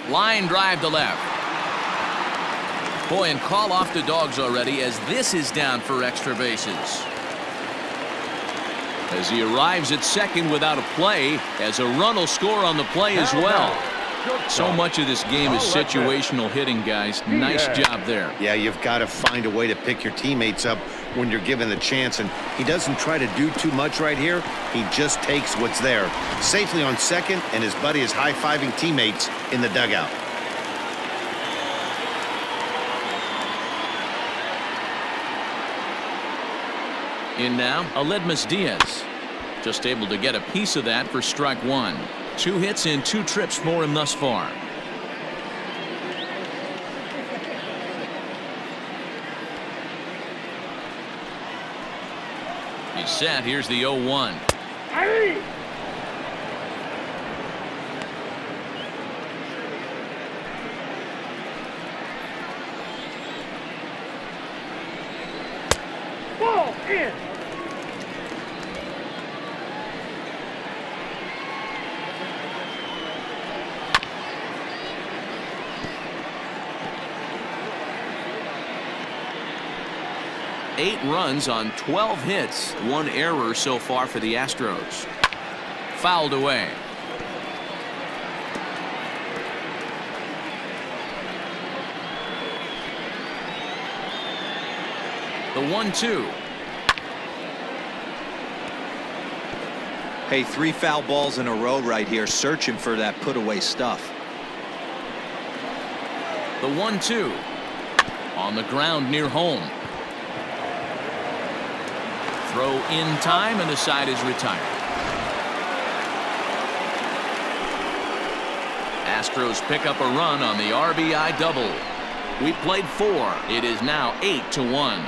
Line drive to left. Boy, and call off the Dogs already as this is down for extra bases. As he arrives at second without a play, as a run will score on the play as well. So much of this game is situational hitting, guys. Nice job there. Yeah, you've got to find a way to pick your teammates up when you're given the chance, and he doesn't try to do too much right here. He just takes what's there. Safely on second, and his buddy is high-fiving teammates in the dugout. In now, Aledmys Diaz. Just able to get a piece of that for strike one. 2 hits and 2 trips for him thus far. He's set. Here's the 0-1. Hey! Ball in. Eight runs on 12 hits. 1 error so far for the Astros. Fouled away. The 1-2. Hey, 3 foul balls in a row right here, searching for that put-away stuff. The 1-2. On the ground near home. Throw in time, and the side is retired. Astros pick up a run on the RBI double. We played 4. It is now 8-1.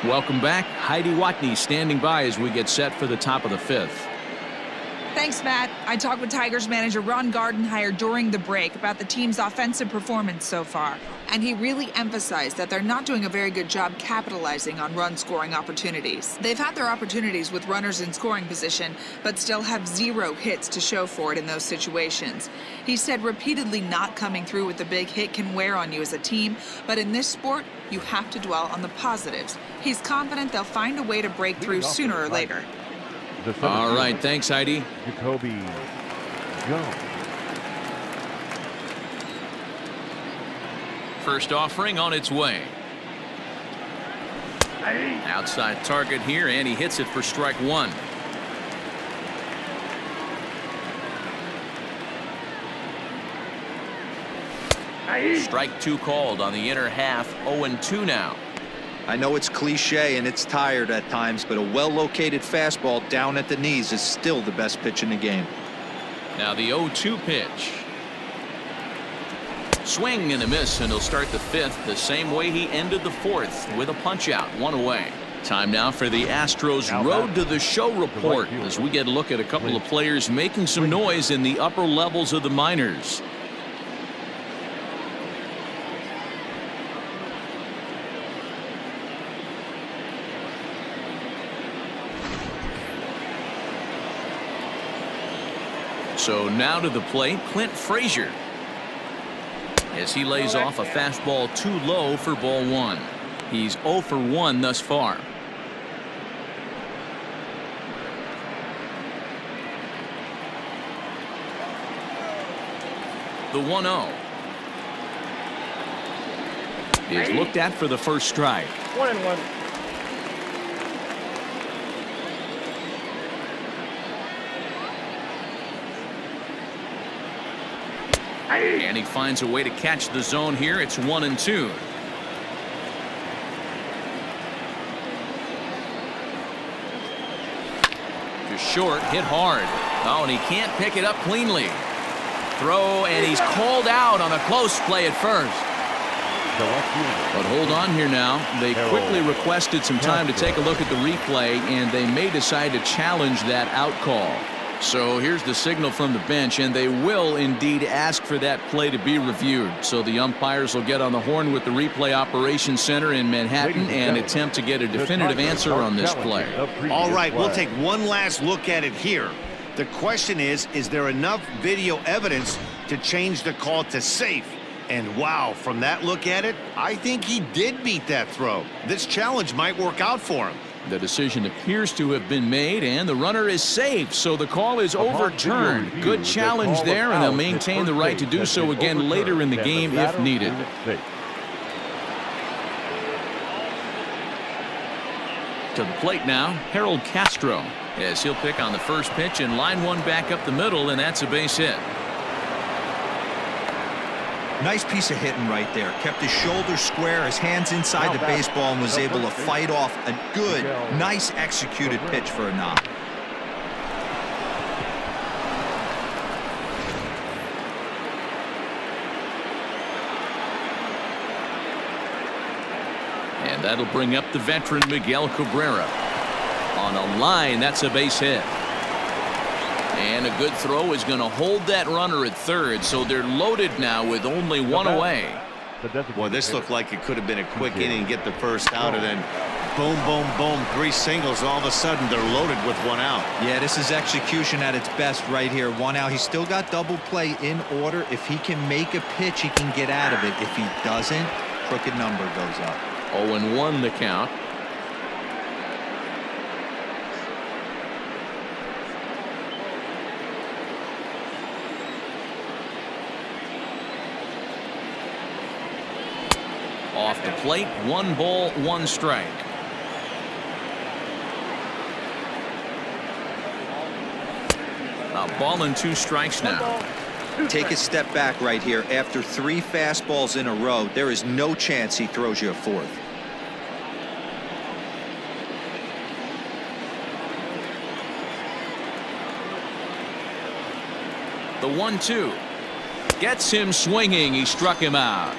Welcome back. Heidi Watney standing by as we get set for the top of the 5th. Thanks, Matt. I talked with Tigers manager Ron Gardenhire during the break about the team's offensive performance so far, and he really emphasized that they're not doing a very good job capitalizing on run-scoring opportunities. They've had their opportunities with runners in scoring position, but still have 0 hits to show for it in those situations. He said repeatedly not coming through with the big hit can wear on you as a team, but in this sport, you have to dwell on the positives. He's confident they'll find a way to break through sooner or later. All right, thanks, Heidi. JaCoby Jones. First offering on its way. Hey! Outside target here, and he hits it for strike 1. Hey! Strike 2 called on the inner half. 0-2 now. I know it's cliche and it's tired at times, but a well-located fastball down at the knees is still the best pitch in the game. Now the 0-2 pitch. Swing and a miss, and he'll start the 5th the same way he ended the 4th with a punch-out, 1 away. Time now for the Astros Road to the Show report as we get a look at a couple of players making some noise in the upper levels of the minors. So now to the plate, Clint Frazier, as he lays off a fastball too low for ball 1. He's 0 for 1 thus far. The 1-0 is looked at for the first strike. 1-1. And he finds a way to catch the zone here. It's 1-2. Just short, hit hard. Oh, and he can't pick it up cleanly. Throw, and he's called out on a close play at first. But hold on here now. They quickly requested some time to take a look at the replay, and they may decide to challenge that out call. So here's the signal from the bench, and they will indeed ask for that play to be reviewed. So the umpires will get on the horn with the replay operations center in Manhattan and attempt to get a definitive answer on this play. All right, we'll take one last look at it here. The question is there enough video evidence to change the call to safe? And wow, from that look at it, I think he did beat that throw. This challenge might work out for him. The decision appears to have been made, and the runner is safe, so the call is overturned. Good challenge there, and they'll maintain the right to do so again later in the game if needed. To the plate now, Harold Castro, as he'll pick on the first pitch and line one back up the middle, and that's a base hit. Nice piece of hitting right there. Kept his shoulders square, his hands inside the baseball, and was able to fight off a good, nice executed pitch for a knock. And that'll bring up the veteran Miguel Cabrera. On a line, that's a base hit. And a good throw is going to hold that runner at third, so they're loaded now with only one away. Well, this looked like it could have been a quick inning and get the first out, and then boom, boom, boom, 3 singles. All of a sudden, they're loaded with 1 out. Yeah, this is execution at its best right here. 1 out. He's still got double play in order. If he can make a pitch, he can get out of it. If he doesn't, crooked number goes up. 0-1 the count. Off the plate, 1 ball, 1 strike. A ball and 2 strikes now. Take a step back right here. After 3 fastballs in a row, there is no chance he throws you a 4th. The 1-2 gets him swinging. He struck him out.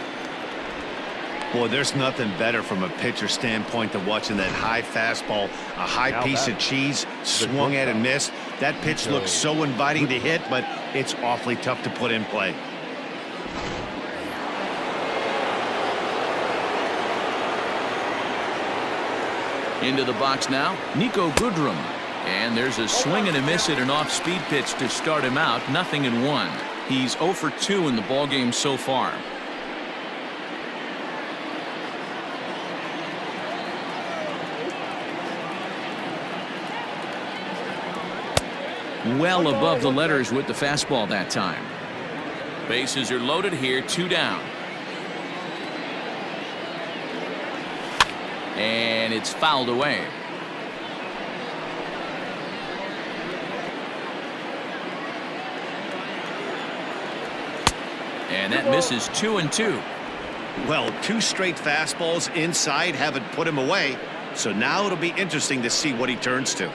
Boy, there's nothing better from a pitcher standpoint than watching that high fastball, a high piece of cheese, swung at and missed. That pitch looks so inviting to hit, but it's awfully tough to put in play. Into the box now, Niko Goodrum. And there's a swing and a miss at an off-speed pitch to start him out. 0-1. He's 0 for 2 in the ballgame so far. Well above the letters with the fastball that time. Bases are loaded here, 2 down. And it's fouled away. And that misses 2-2. Well, 2 straight fastballs inside haven't put him away. So now it'll be interesting to see what he turns to.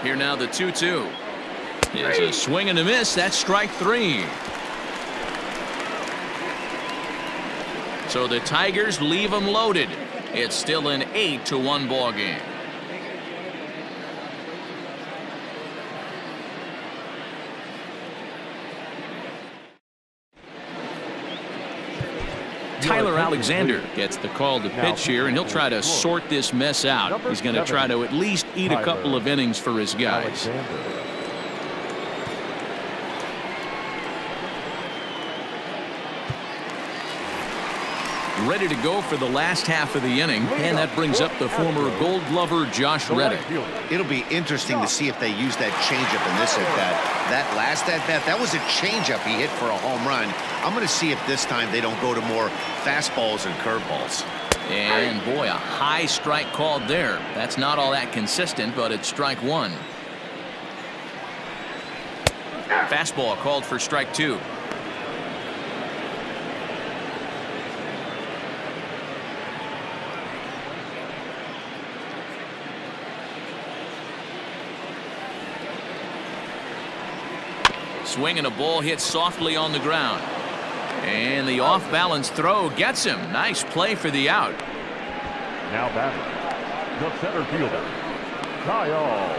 Here now the 2-2. It's a swing and a miss. That's strike 3. So the Tigers leave them loaded. It's still an 8-1 ball game. Tyler Alexander gets the call to pitch here, and he'll try to sort this mess out. He's going to try to at least eat a couple of innings for his guys. Ready to go for the last half of the inning, and that brings up the former Gold Glover Josh Reddick. It'll be interesting to see if they use that changeup in this at-bat. That last at-bat, that was a changeup he hit for a home run. I'm going to see if this time they don't go to more fastballs and curveballs. And boy, a high strike called there. That's not all that consistent, but it's strike 1. Fastball called for strike 2. Swing and a ball hit softly on the ground. And the off-balance throw gets him. Nice play for the out. Now batting, the center fielder, Kyle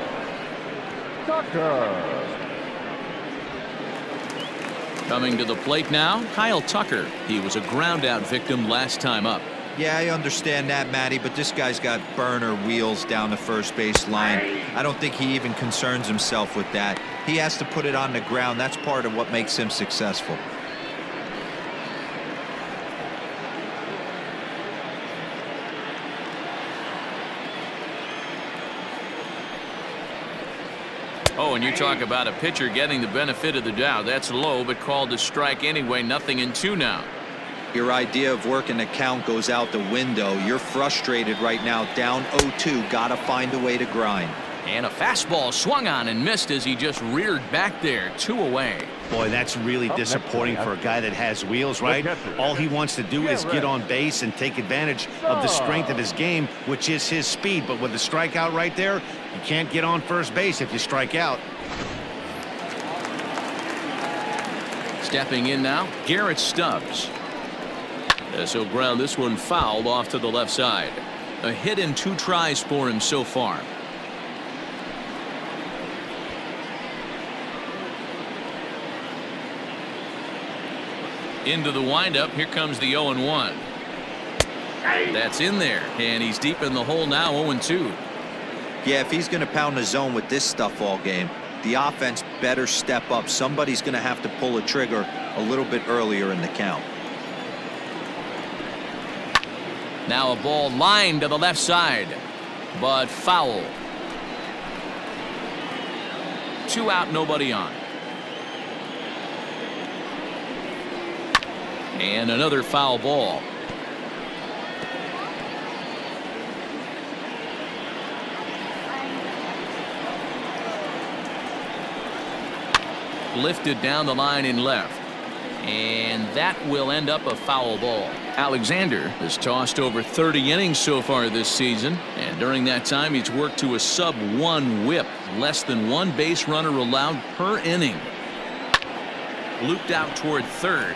Tucker. Coming to the plate now, Kyle Tucker. He was a ground-out victim last time up. Yeah, I understand that, Matty, but this guy's got burner wheels down the first base line. I don't think he even concerns himself with that. He has to put it on the ground. That's part of what makes him successful. Oh, and you talk about a pitcher getting the benefit of the doubt. That's low, but called a strike anyway. 0-2 now. Your idea of working the count goes out the window. You're frustrated right now, down 0-2. Gotta find a way to grind. And a fastball swung on and missed as he just reared back there. 2 away. Boy, that's really disappointing for a guy that has wheels, right? All he wants to do is get on base and take advantage of the strength of his game, which is his speed. But with the strikeout right there, you can't get on first base if you strike out. Stepping in now, Garrett Stubbs. As he'll ground this one foul off to the left side. A hit in 2 tries for him so far. Into the windup. Here comes the 0-1. That's in there, and he's deep in the hole now. 0-2. Yeah, if he's going to pound the zone with this stuff all game, the offense better step up. Somebody's going to have to pull a trigger a little bit earlier in the count. Now a ball lined to the left side, but foul. 2 out, nobody on. And another foul ball. Lifted down the line in left. And that will end up a foul ball. Alexander has tossed over 30 innings so far this season, and during that time he's worked to a sub-1 whip, less than 1 base runner allowed per inning. Looped out toward third,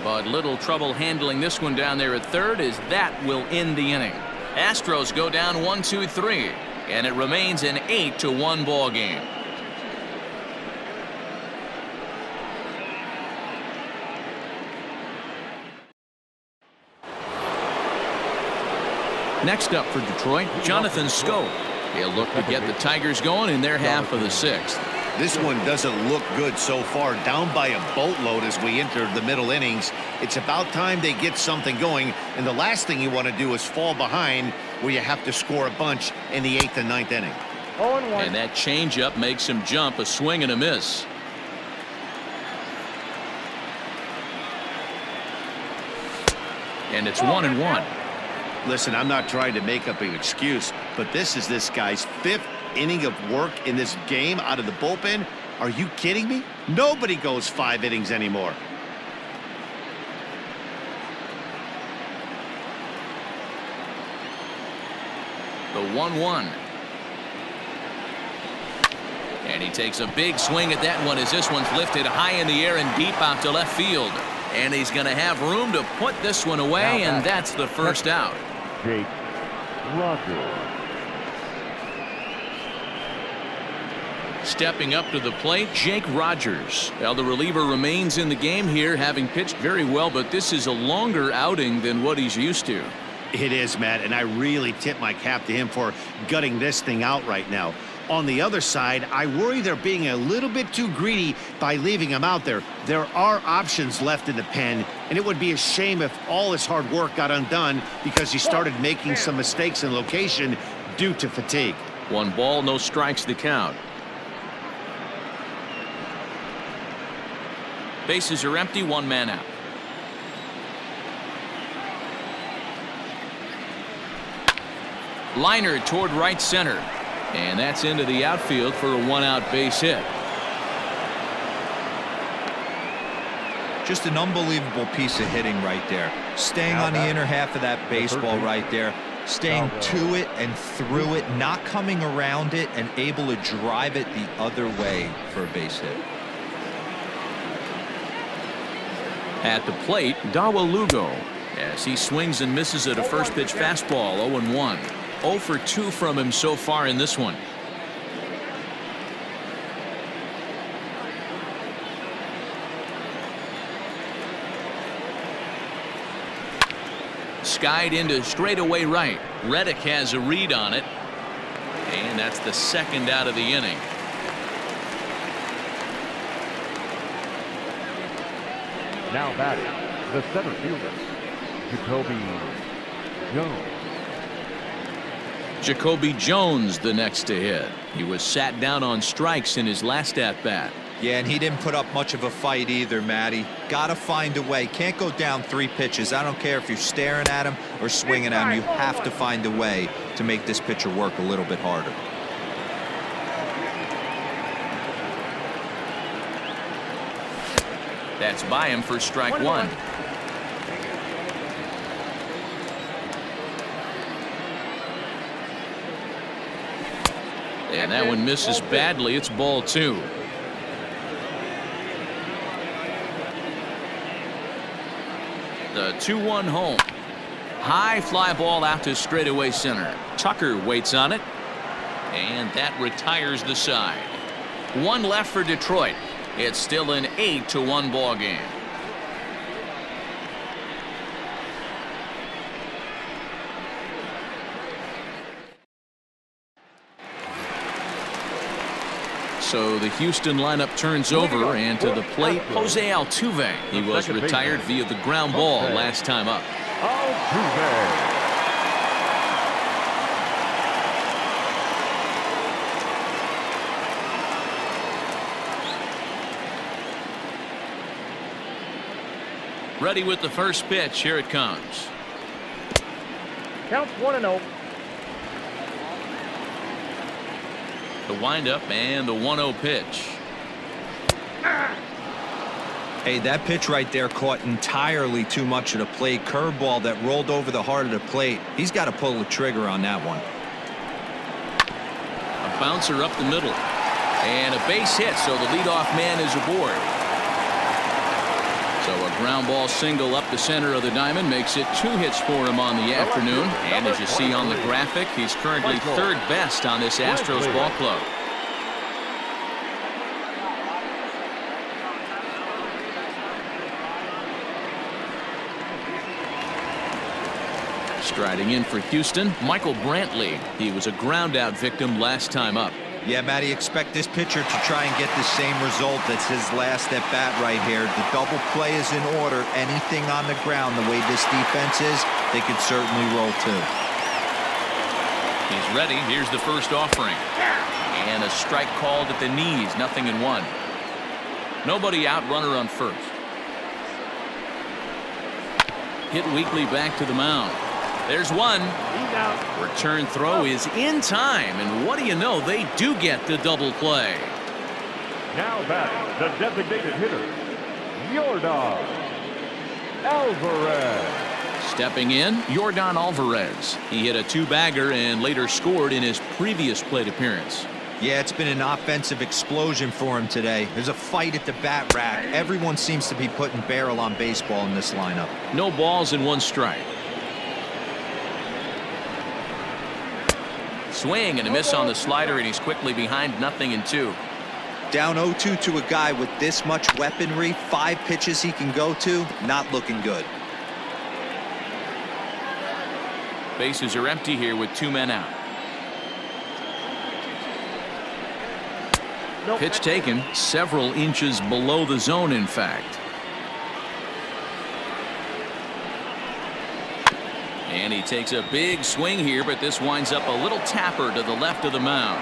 but little trouble handling this one down there at third, as that will end the inning. Astros go down 1-2-3, and it remains an 8-1 ball game. Next up for Detroit, Jonathan Schoop. He'll look to get the Tigers going in their half of the 6th. This one doesn't look good so far. Down by a boatload as we enter the middle innings. It's about time they get something going, and the last thing you want to do is fall behind where you have to score a bunch in the 8th and 9th inning. And that changeup makes him jump. A swing and a miss. And it's 1-1. Listen, I'm not trying to make up an excuse, but this is this guy's 5th inning of work in this game out of the bullpen. Are you kidding me? Nobody goes 5 innings anymore. The 1-1. And he takes a big swing at that one as this one's lifted high in the air and deep out to left field. And he's going to have room to put this one away, and that's the first out. Jake Rogers. Stepping up to the plate, Jake Rogers. Well, the reliever remains in the game here, having pitched very well, but this is a longer outing than what he's used to. It is, Matt, and I really tip my cap to him for gutting this thing out right now. On the other side, I worry they're being a little bit too greedy by leaving him out there. There are options left in the pen, and it would be a shame if all his hard work got undone because he started making some mistakes in location due to fatigue. 1 ball, no strikes, the count. Bases are empty, 1 man out. Liner toward right center. And that's into the outfield for a 1-out base hit. Just an unbelievable piece of hitting right there. Staying on the inner half of that baseball right there. Staying to it and through it, not coming around it, and able to drive it the other way for a base hit. At the plate, Dawel Lugo, as he swings and misses at a first pitch fastball. 0-1. 0 for 2 from him so far in this one. Skied into straightaway right. Reddick has a read on it, and that's the second out of the inning. Now batting, the center fielder, JaCoby Jones. JaCoby Jones the next to hit. He was sat down on strikes in his last at bat. Yeah, and he didn't put up much of a fight either, Matty. Gotta find a way. Can't go down 3 pitches. I don't care if you're staring at him or swinging at him. You have to find a way to make this pitcher work a little bit harder. That's by him for strike 1. And that one misses badly. It's ball 2. The 2-1 home. High fly ball out to straightaway center. Tucker waits on it, and that retires the side. 1 left for Detroit. It's still an 8-1 ball game. So the Houston lineup turns over, and to the plate, Jose Altuve. He was retired via the ground ball last time up. Altuve. Ready with the first pitch. Here it comes. Counts 1-0. The windup and the 1-0 pitch. Hey, that pitch right there caught entirely too much of the plate. Curveball that rolled over the heart of the plate. He's got to pull the trigger on that one. A bouncer up the middle. And a base hit, so the leadoff man is aboard. So a ground ball single up the center of the diamond makes it 2 hits for him on the afternoon. And as you see on the graphic, he's currently 3rd best on this Astros ball club. Striding in for Houston, Michael Brantley. He was a ground out victim last time up. Yeah, Matty, expect this pitcher to try and get the same result that's his last at bat right here. The double play is in order. Anything on the ground, the way this defense is, they could certainly roll too. He's ready. Here's the first offering. And a strike called at the knees. 0-1. Nobody out, runner on first. Hit weakly back to the mound. There's one. Return throw is in time, and what do you know, they do get the double play. Now batting, the designated hitter, Yordan Alvarez. Stepping in, Yordan Alvarez. He hit a 2-bagger and later scored in his previous plate appearance. Yeah, it's been an offensive explosion for him today. There's a fight at the bat rack. Everyone seems to be putting barrel on baseball in this lineup. No balls and 1 strike. Swing and a miss on the slider, and he's quickly behind 0-2. Down 0-2 to a guy with this much weaponry, 5 pitches he can go to, not looking good. Bases are empty here with 2 men out. Pitch taken several inches below the zone, in fact. And he takes a big swing here, but this winds up a little tapper to the left of the mound.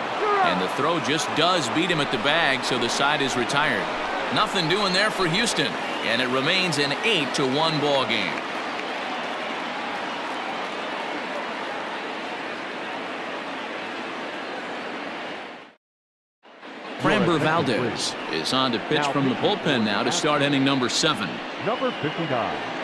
And the throw just does beat him at the bag, so the side is retired. Nothing doing there for Houston, and it remains an 8-1 ball game. Framber Valdez is on to pitch from the bullpen now to start inning number 7. Number 59.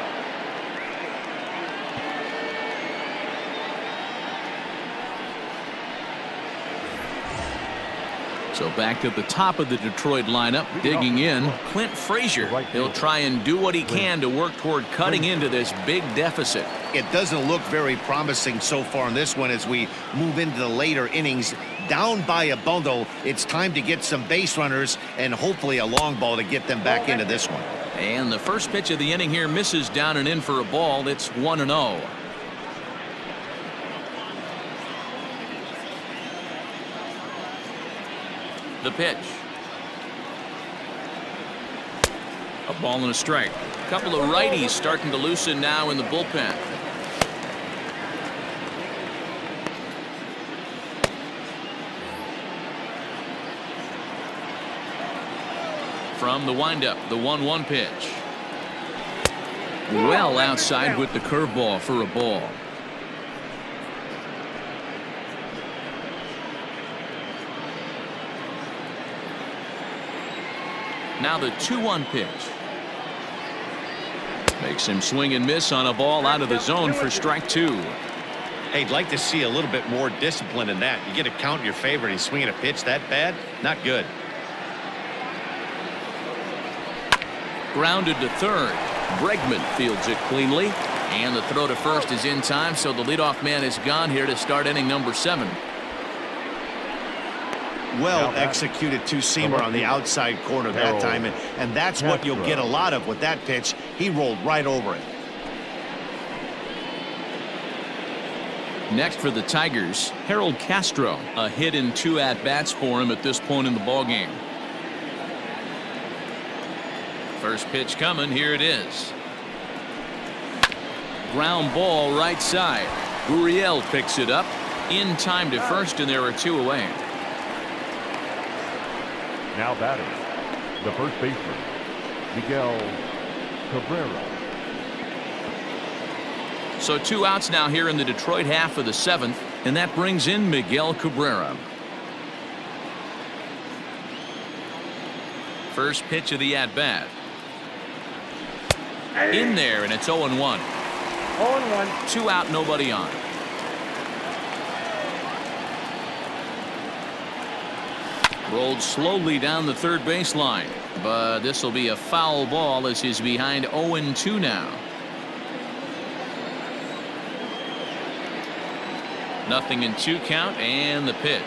So back at the top of the Detroit lineup, digging in, Clint Frazier. He'll try and do what he can to work toward cutting into this big deficit. It doesn't look very promising so far in this one as we move into the later innings. Down by a bundle, it's time to get some base runners and hopefully a long ball to get them back into this one. And the first pitch of the inning here misses down and in for a ball. It's 1-0. The pitch. A ball and a strike. A couple of righties starting to loosen now in the bullpen. From the windup, the 1-1 pitch. Well outside with the curveball for a ball. Now the 2-1 pitch. Makes him swing and miss on a ball out of the zone for strike 2. Hey, I'd like to see a little bit more discipline in that. You get a count in your favor and he's swinging a pitch that bad? Not good. Grounded to third. Bregman fields it cleanly. And the throw to first is in time, so the leadoff man is gone here to start inning number 7. Well executed two-seamer on the outside corner that time, and that's what you'll get a lot of with that pitch. He rolled right over it. Next for the Tigers, Castro. A hit in 2 at-bats for him at this point in the ballgame. First pitch coming. Here it is. Ground ball right side. Gurriel picks it up in time to first, and there are 2 away. Now batting, the first baseman, Miguel Cabrera. So 2 outs now here in the Detroit half of the 7th, and that brings in Miguel Cabrera. First pitch of the at-bat. In there, and it's 0-1. 0-1. 2 out, nobody on. Rolled slowly down the third baseline, but this will be a foul ball as he's behind 0-2 now. Nothing in 2 count, and the pitch.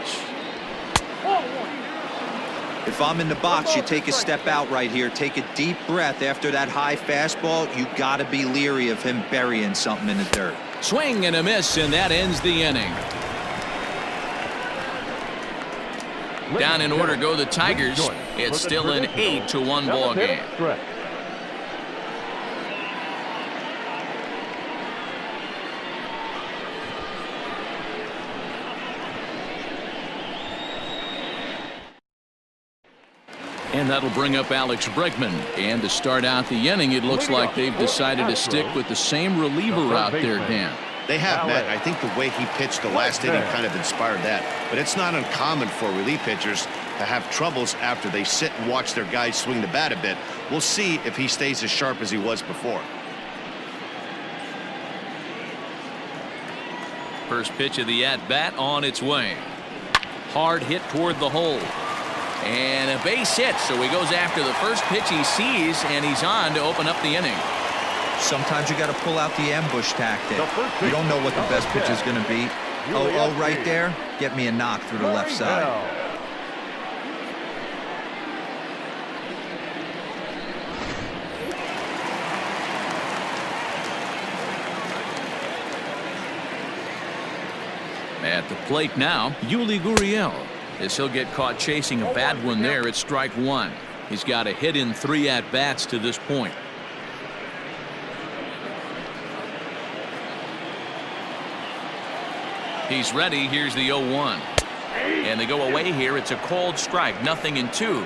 If I'm in the box, you take a step out right here. Take a deep breath after that high fastball. You got to be leery of him burying something in the dirt. Swing and a miss, and that ends the inning. Down in order go the Tigers. It's still an 8-1 ball game. And that'll bring up Alex Bregman. And to start out the inning, it looks like they've decided to stick with the same reliever out there, Dan. They have, Matt. I think the way he pitched the last inning kind of inspired that. But it's not uncommon for relief pitchers to have troubles after they sit and watch their guys swing the bat a bit. We'll see if he stays as sharp as he was before. First pitch of the at-bat on its way. Hard hit toward the hole. And a base hit, so he goes after the first pitch he sees, and he's on to open up the inning. Sometimes you got to pull out the ambush tactic. You don't know what the best pitch is going to be. Oh, right there. Get me a knock through the left side. At the plate now, Yuli Gurriel. As he'll get caught chasing a bad one there at strike 1. He's got a hit in 3 at-bats to this point. He's ready. Here's the 0-1. And they go away here. It's a cold strike. 0-2.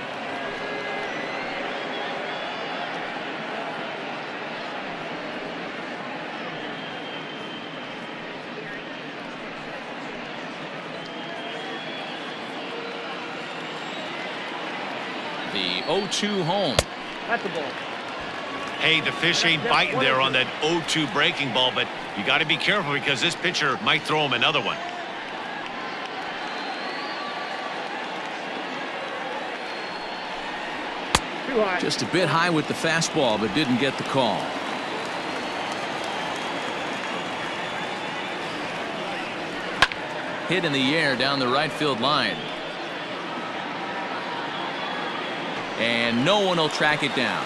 The 0-2 home. That's the ball. Hey, the fish ain't biting there on that 0-2 breaking ball, but you got to be careful because this pitcher might throw him another one. Too high. Just a bit high with the fastball, but didn't get the call. Hit in the air down the right field line. And no one will track it down.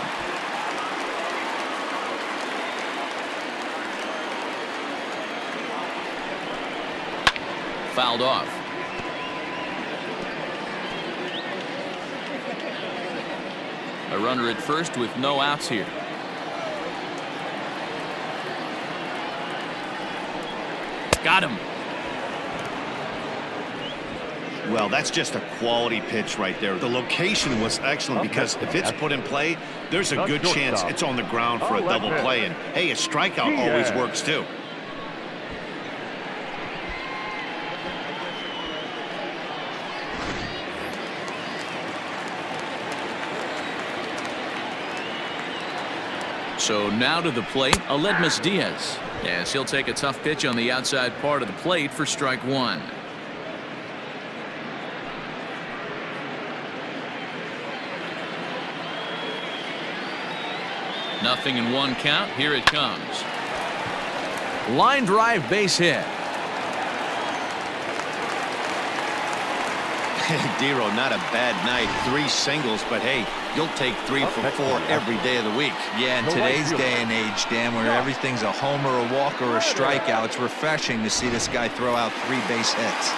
Fouled off. A runner at first with no outs here. Got him. Well, that's just a quality pitch right there. The location was excellent because if it's put in play, there's a good chance it's on the ground for a double play. And hey, a strikeout always works too. So now to the plate, Aledmys Diaz. Yes, he'll take a tough pitch on the outside part of the plate for strike one. Nothing in one count. Here it comes. Line drive, base hit. Dero, not a bad night. 3 singles, but hey, you'll take 3 for 4 every day of the week. Yeah, in today's day and age, Dan, where everything's a homer, a walk, or a strikeout, it's refreshing to see this guy throw out 3 base hits.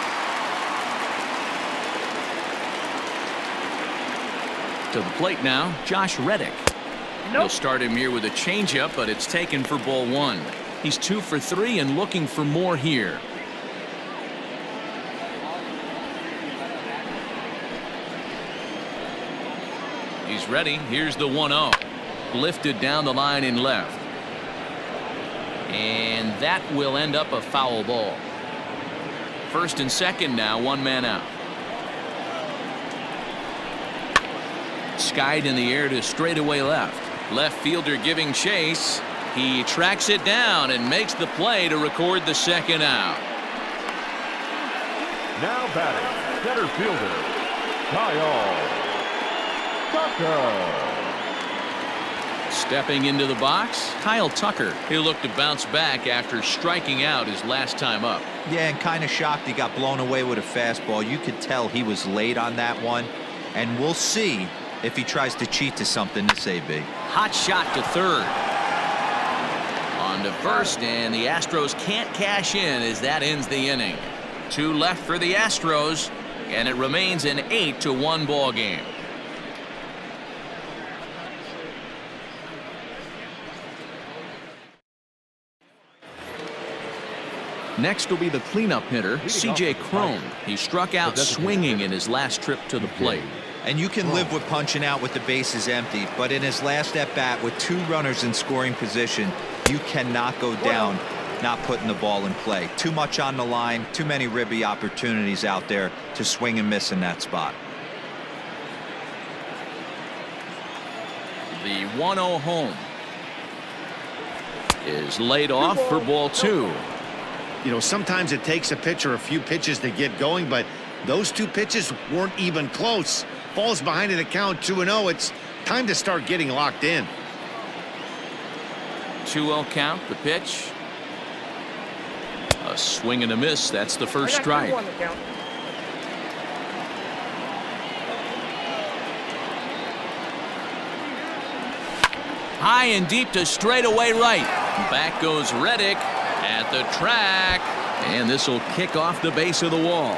To the plate now, Josh Reddick. He'll start him here with a changeup, but it's taken for ball 1. He's 2 for 3 and looking for more here. He's ready. Here's the 1-0. Lifted down the line in left. And that will end up a foul ball. First and second now, 1 man out. Skied in the air to straightaway left. Left fielder giving chase. He tracks it down and makes the play to record the second out. Now batting, center fielder, Kyle Tucker. Stepping into the box, Kyle Tucker. He'll look to bounce back after striking out his last time up. Yeah, and kind of shocked he got blown away with a fastball. You could tell he was late on that one, and we'll see if he tries to cheat to something this AB. Hot shot to third. On to first, and the Astros can't cash in as that ends the inning. 2 left for the Astros, and it remains an 8-1 ball game. Next will be the cleanup hitter, C.J. Cron. He struck out swinging in his last trip to the plate. And you can live with punching out with the bases empty, but in his last at bat with 2 runners in scoring position, you cannot go down not putting the ball in play. Too much on the line, too many ribby opportunities out there to swing and miss in that spot. The 1-0 home is laid off for ball 2. You know, sometimes it takes a pitcher a few pitches to get going, but those 2 pitches weren't even close. Falls behind in the count, 2-0. It's time to start getting locked in. 2-0 count, the pitch. A swing and a miss. That's the first strike. High and deep to straightaway right. Back goes Reddick at the track. And this will kick off the base of the wall.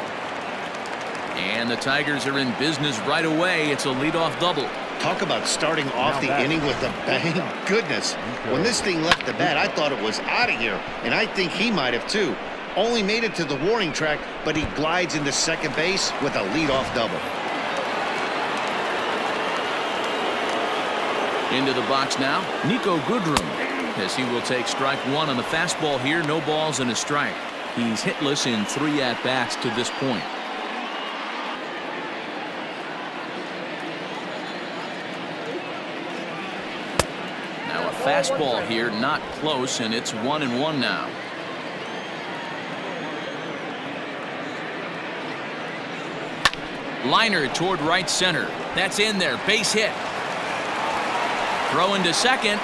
And the Tigers are in business right away. It's a leadoff double. Talk about starting off the inning with a bang. Goodness. When this thing left the bat, I thought it was out of here. And I think he might have too. Only made it to the warning track, but he glides into second base with a leadoff double. Into the box now, Niko Goodrum, as he will take strike 1 on the fastball here. No balls and a strike. He's hitless in 3 at-bats to this point. Now a fastball here, not close, and it's 1-1 now. Liner toward right center. That's in there. Base hit. Throw into second.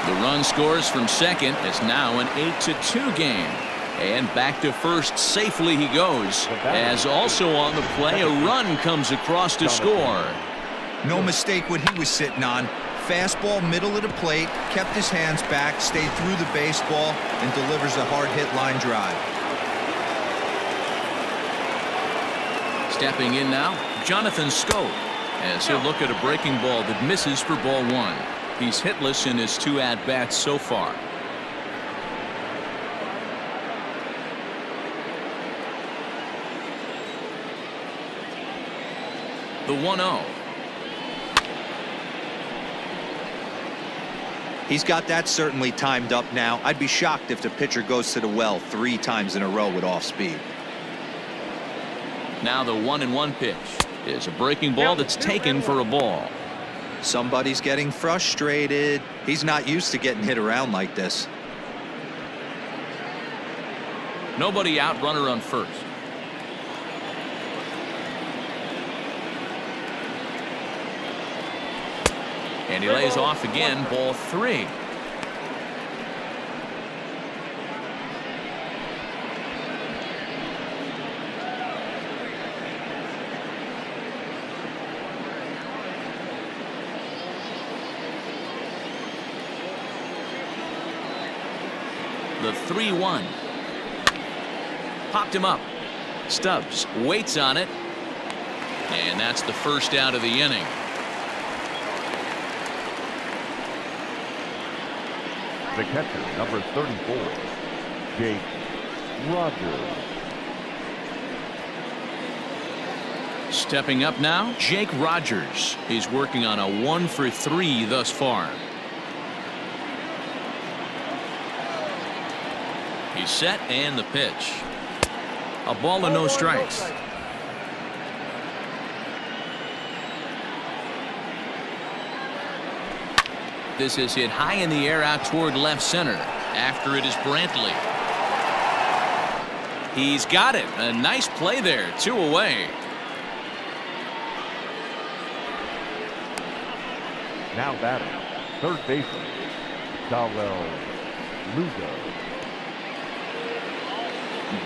The run scores from second. It's now an 8-2 game. And back to first safely he goes. As also on the play, a run comes across to score. No mistake what he was sitting on. Fastball, middle of the plate, kept his hands back, stayed through the baseball, and delivers a hard-hit line drive. Stepping in now, Jonathan Schoop, as he'll look at a breaking ball that misses for ball one. He's hitless in his 2 at-bats so far. The 1-0. He's got that certainly timed up now. I'd be shocked if the pitcher goes to the well 3 times in a row with off speed. Now the 1-1 pitch is a breaking ball that's taken for a ball. Somebody's getting frustrated. He's not used to getting hit around like this. Nobody out, runner on first. And he lays off again, ball 3. The 3-1. Popped him up. Stubbs waits on it. And that's the first out of the inning. The catcher, number 34, Jake Rogers. Stepping up now, Jake Rogers. He's working on a 1-for-3 thus far. He's set, and the pitch. A ball and no strikes. This is hit high in the air out toward left center. After it is Brantley. He's got it. A nice play there. 2 away. Now batting, third baseman, Dawel Lugo.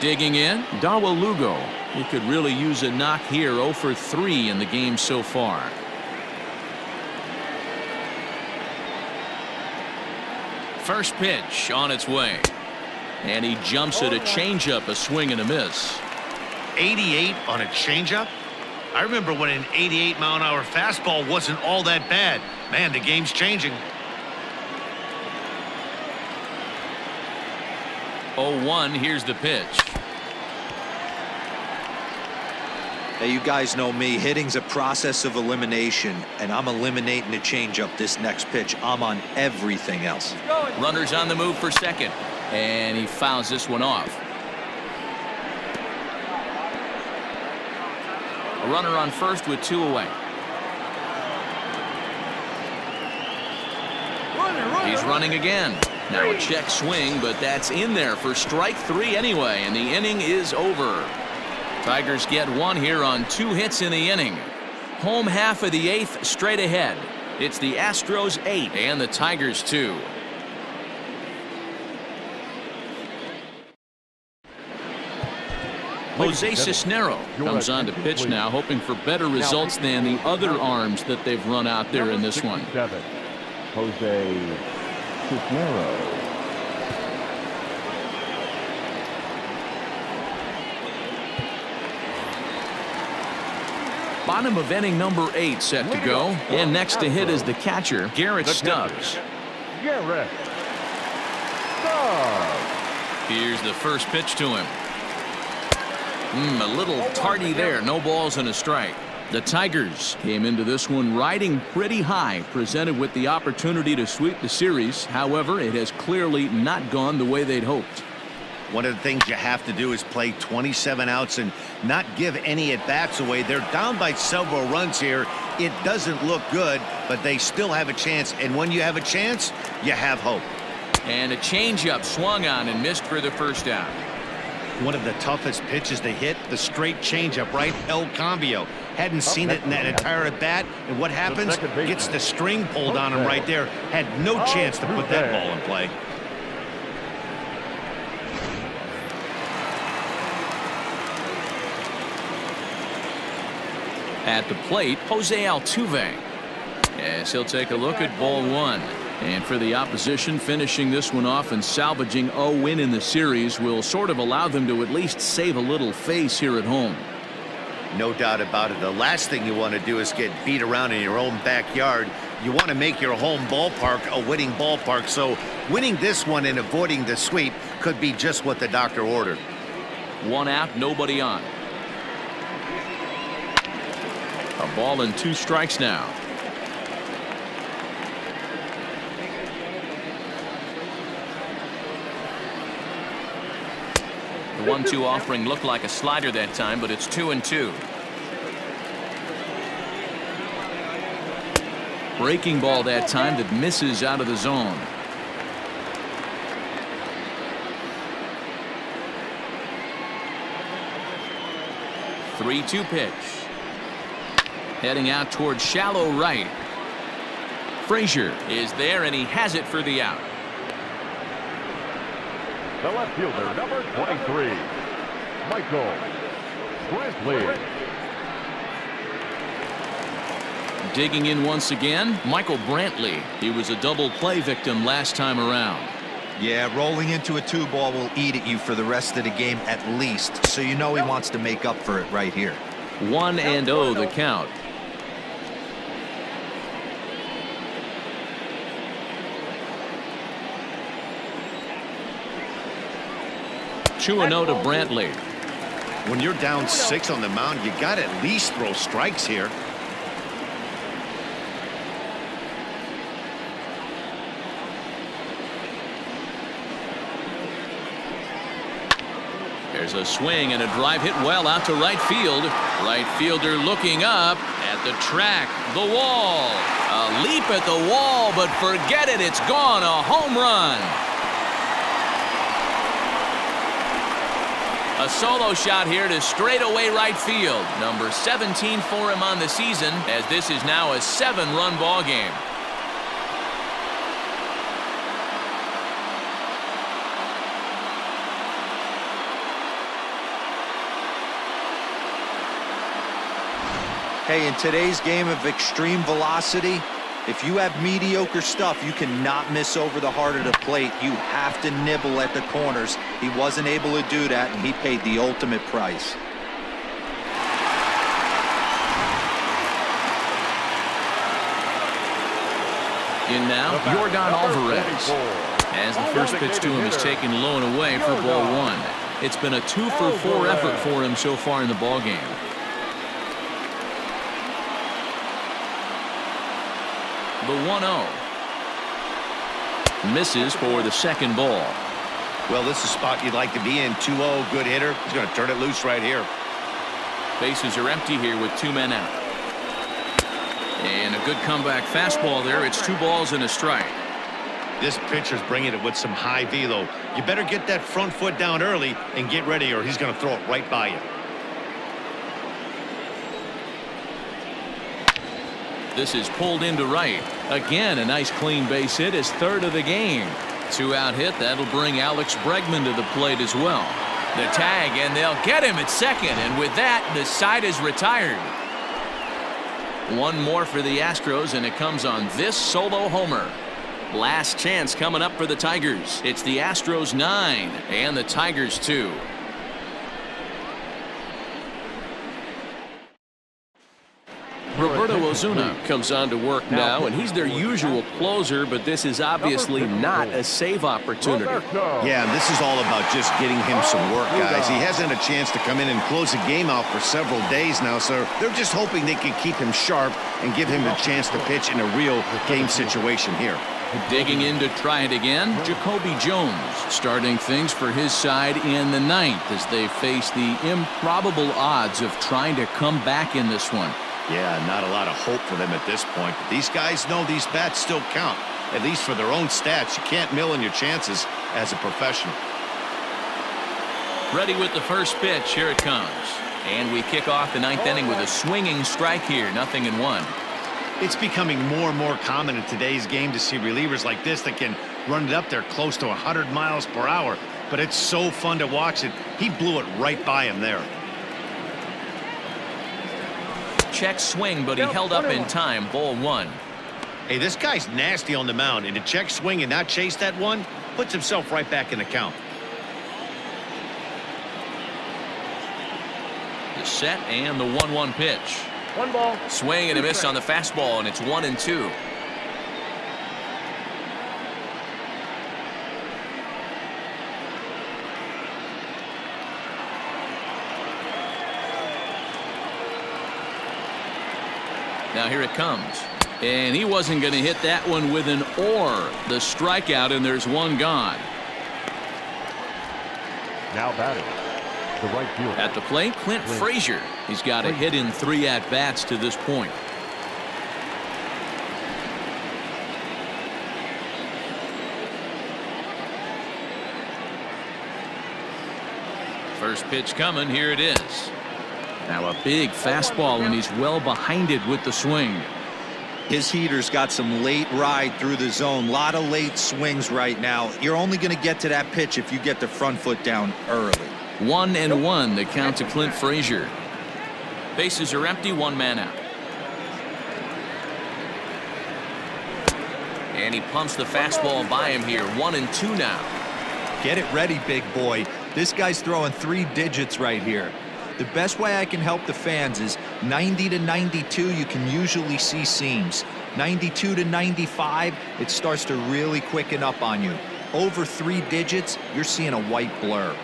Digging in, Dawel Lugo. He could really use a knock here. 0-for-3 in the game so far. First pitch on its way. And he jumps at a changeup, a swing and a miss. 88 on a changeup? I remember when an 88-mile-an-hour fastball wasn't all that bad. Man, the game's changing. 0-1, here's the pitch. Hey, you guys know me. Hitting's a process of elimination, and I'm eliminating the changeup this next pitch. I'm on everything else. Runners on the move for second, and he fouls this one off. A runner on first with 2 away. He's running again. Now a check swing, but that's in there for strike 3 anyway, and the inning is over. Tigers get 1 here on 2 hits in the inning. Home half of the 8th straight ahead. It's the Astros 8 and the Tigers 2. Jose Cisnero comes on to pitch now, hoping for better results than the other arms that they've run out there in this one. Jose Cisnero. Bottom of inning number 8 set to go. And next to hit is the catcher, Garrett Stubbs. Garrett Stubbs. Here's the first pitch to him. A little tardy there. No balls and a strike. The Tigers came into this one riding pretty high, presented with the opportunity to sweep the series. However, it has clearly not gone the way they'd hoped. One of the things you have to do is play 27 outs and not give any at-bats away. They're down by several runs here. It doesn't look good, but they still have a chance. And when you have a chance, you have hope. And a changeup swung on and missed for the first out. One of the toughest pitches to hit, the straight changeup, right? El Cambio. Hadn't seen it in that entire at bat. And what happens? Gets the string pulled on him right there. Had no chance to put that ball in play. At the plate, Jose Altuve. As he'll take a look at ball one. And for the opposition, finishing this one off and salvaging a win in the series will sort of allow them to at least save a little face here at home. No doubt about it. The last thing you want to do is get beat around in your own backyard. You want to make your home ballpark a winning ballpark. So winning this one and avoiding the sweep could be just what the doctor ordered. One out, nobody on. A ball and 2 strikes now. The 1-2 offering looked like a slider that time, but it's 2-2. Breaking ball that time that misses out of the zone. The 3-2 pitch. Heading out towards shallow right. Frazier is there, and he has it for the out. The left fielder, number 23, Michael Brantley. Digging in once again, Michael Brantley. He was a double play victim last time around. Yeah, rolling into a 2-ball will eat at you for the rest of the game at least, so you know he wants to make up for it right here. 1-0 the count. Two and 0 to Brantley. When you're down 6 on the mound, you got to at least throw strikes here. There's a swing and a drive hit well out to right field. Right fielder looking up at the track, the wall. A leap at the wall, but forget it, it's gone. A home run. A solo shot here to straightaway right field. Number 17 for him on the season, as this is now a 7-run ball game. Hey, in today's game of extreme velocity, if you have mediocre stuff, you cannot miss over the heart of the plate. You have to nibble at the corners. He wasn't able to do that, and he paid the ultimate price. In now, Yordan Alvarez. As the first pitch to him is taken low and away for ball 1. It's been a 2-for-4 effort for him so far in the ball game. The 1-0. Misses for the second ball. Well, this is a spot you'd like to be in. 2-0, good hitter. He's going to turn it loose right here. Bases are empty here with 2 men out. And a good comeback fastball there. It's 2 balls and a strike. This pitcher's bringing it with some high velo. You better get that front foot down early and get ready, or he's going to throw it right by you. This is pulled into right. Again, a nice clean base hit, his 3rd of the game. 2-out hit. That'll bring Alex Bregman to the plate as well. The tag, and they'll get him at second. And with that, the side is retired. 1 more for the Astros, and it comes on this solo homer. Last chance coming up for the Tigers. It's the Astros 9 and the Tigers 2. Roberto Ozuna comes on to work now, and he's their usual closer, but this is obviously not a save opportunity. Yeah, this is all about just getting him some work, guys. He hasn't had a chance to come in and close the game out for several days now, so they're just hoping they can keep him sharp and give him a chance to pitch in a real game situation here. Digging in to try it again, JaCoby Jones starting things for his side in the 9th as they face the improbable odds of trying to come back in this one. Yeah, not a lot of hope for them at this point. But these guys know these bats still count, at least for their own stats. You can't mill in your chances as a professional. Ready with the first pitch. Here it comes. And we kick off the ninth inning with a swinging strike here. 0-1. It's becoming more and more common in today's game to see relievers like this that can run it up there close to 100 miles per hour. But it's so fun to watch it. He blew it right by him there. Check swing, but he held up in time. Ball 1. Hey, this guy's nasty on the mound, and to check swing and not chase that one puts himself right back in the count. The set and the 1-1 pitch. 1 ball. Swing and a miss on the fastball, and it's 1-2. Now here it comes. And he wasn't going to hit that one with an or. The strikeout, and there's one gone. Now batting, the right fielder. At the plate, Clint Frazier. He's got a hit in 3 at-bats to this point. First pitch coming. Here it is. Now a big fastball, and he's well behind it with the swing. His heater's got some late ride through the zone. A lot of late swings right now. You're only going to get to that pitch if you get the front foot down early. 1-1 the count to Clint Frazier. Bases are empty, 1 man out. And he pumps the fastball by him here. 1-2 now. Get it ready, big boy. This guy's throwing 3 digits right here. The best way I can help the fans is 90 to 92, you can usually see seams. 92 to 95, it starts to really quicken up on you. Over 3 digits, you're seeing a white blur.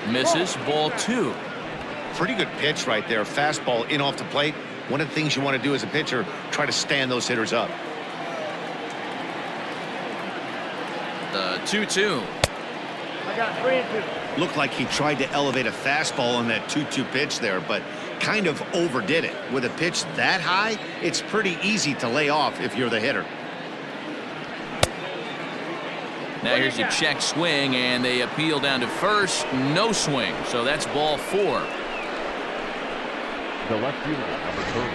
Misses. Ball 2. Pretty good pitch right there. Fastball in off the plate. One of the things you want to do as a pitcher, try to stand those hitters up. The 2-2. I got 3-2. Looked like he tried to elevate a fastball on that 2-2 pitch there, but kind of overdid it. With a pitch that high, it's pretty easy to lay off if you're the hitter. Now here's a check swing, and they appeal down to first. No swing, so that's ball 4. The left fielder, number 30.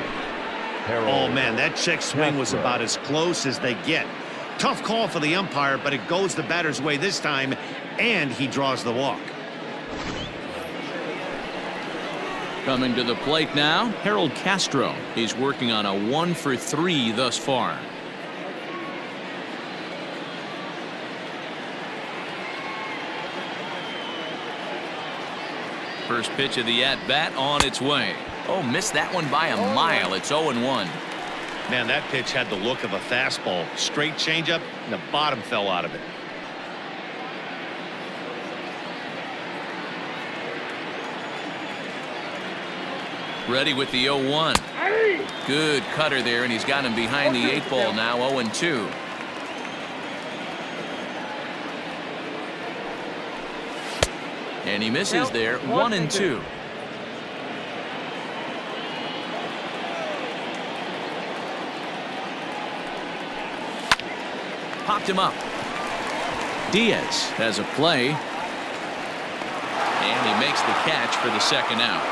Harold. Oh, man, that check swing was about as close as they get. Tough call for the umpire, but it goes the batter's way this time, and he draws the walk. Coming to the plate now, Harold Castro. He's working on a 1-for-3 thus far. First pitch of the at-bat on its way. Oh, missed that one by a mile. It's 0-1. Man, that pitch had the look of a fastball. Straight changeup, and the bottom fell out of it. Ready with the 0-1. Good cutter there, and he's got him behind the 8 ball now. 0-2. And he misses there. 1-2. Popped him up. Diaz has a play. And he makes the catch for the second out.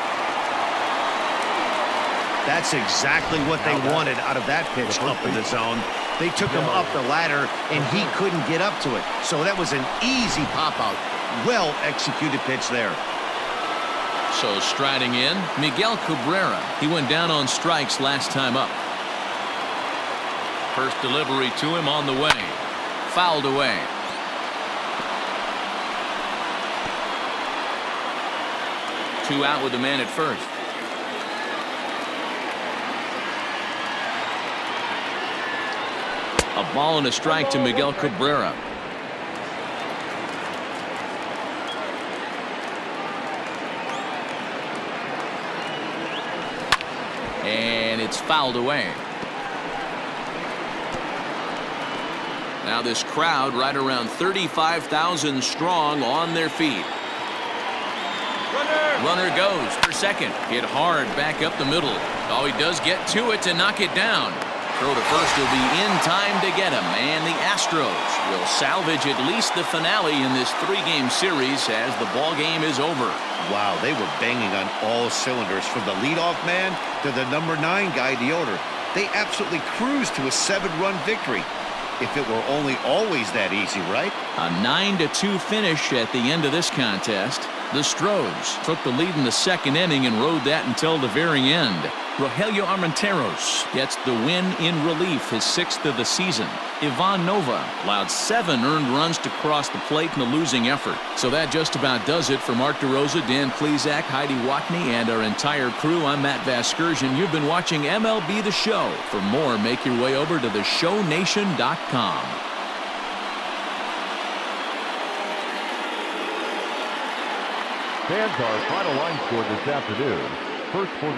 That's exactly what they wanted out of that pitch up in the zone. They took him up the ladder, and he couldn't get up to it. So that was an easy pop-out. Well-executed pitch there. So striding in, Miguel Cabrera. He went down on strikes last time up. First delivery to him on the way. Fouled away. Two out with the man at first. A ball and a strike to Miguel Cabrera. And it's fouled away. Now this crowd right around 35,000 strong on their feet. Runner goes for second. Hit hard back up the middle. Oh, he does get to it to knock it down. Throw to first will be in time to get him, and the Astros will salvage at least the finale in this 3-game series as the ball game is over. Wow, they were banging on all cylinders from the leadoff man to the number 9 guy, the order. They absolutely cruised to a 7-run victory. If it were only always that easy, right? A 9-2 finish at the end of this contest. The Astros took the lead in the 2nd inning and rode that until the very end. Rogelio Armenteros gets the win in relief, his 6th of the season. Ivan Nova allowed 7 earned runs to cross the plate in a losing effort. So that just about does it for Mark DeRosa, Dan Plesac, Heidi Watney, and our entire crew. I'm Matt Vasgersian. You've been watching MLB The Show. For more, make your way over to theshownation.com. Fans, our final line score this afternoon. First for the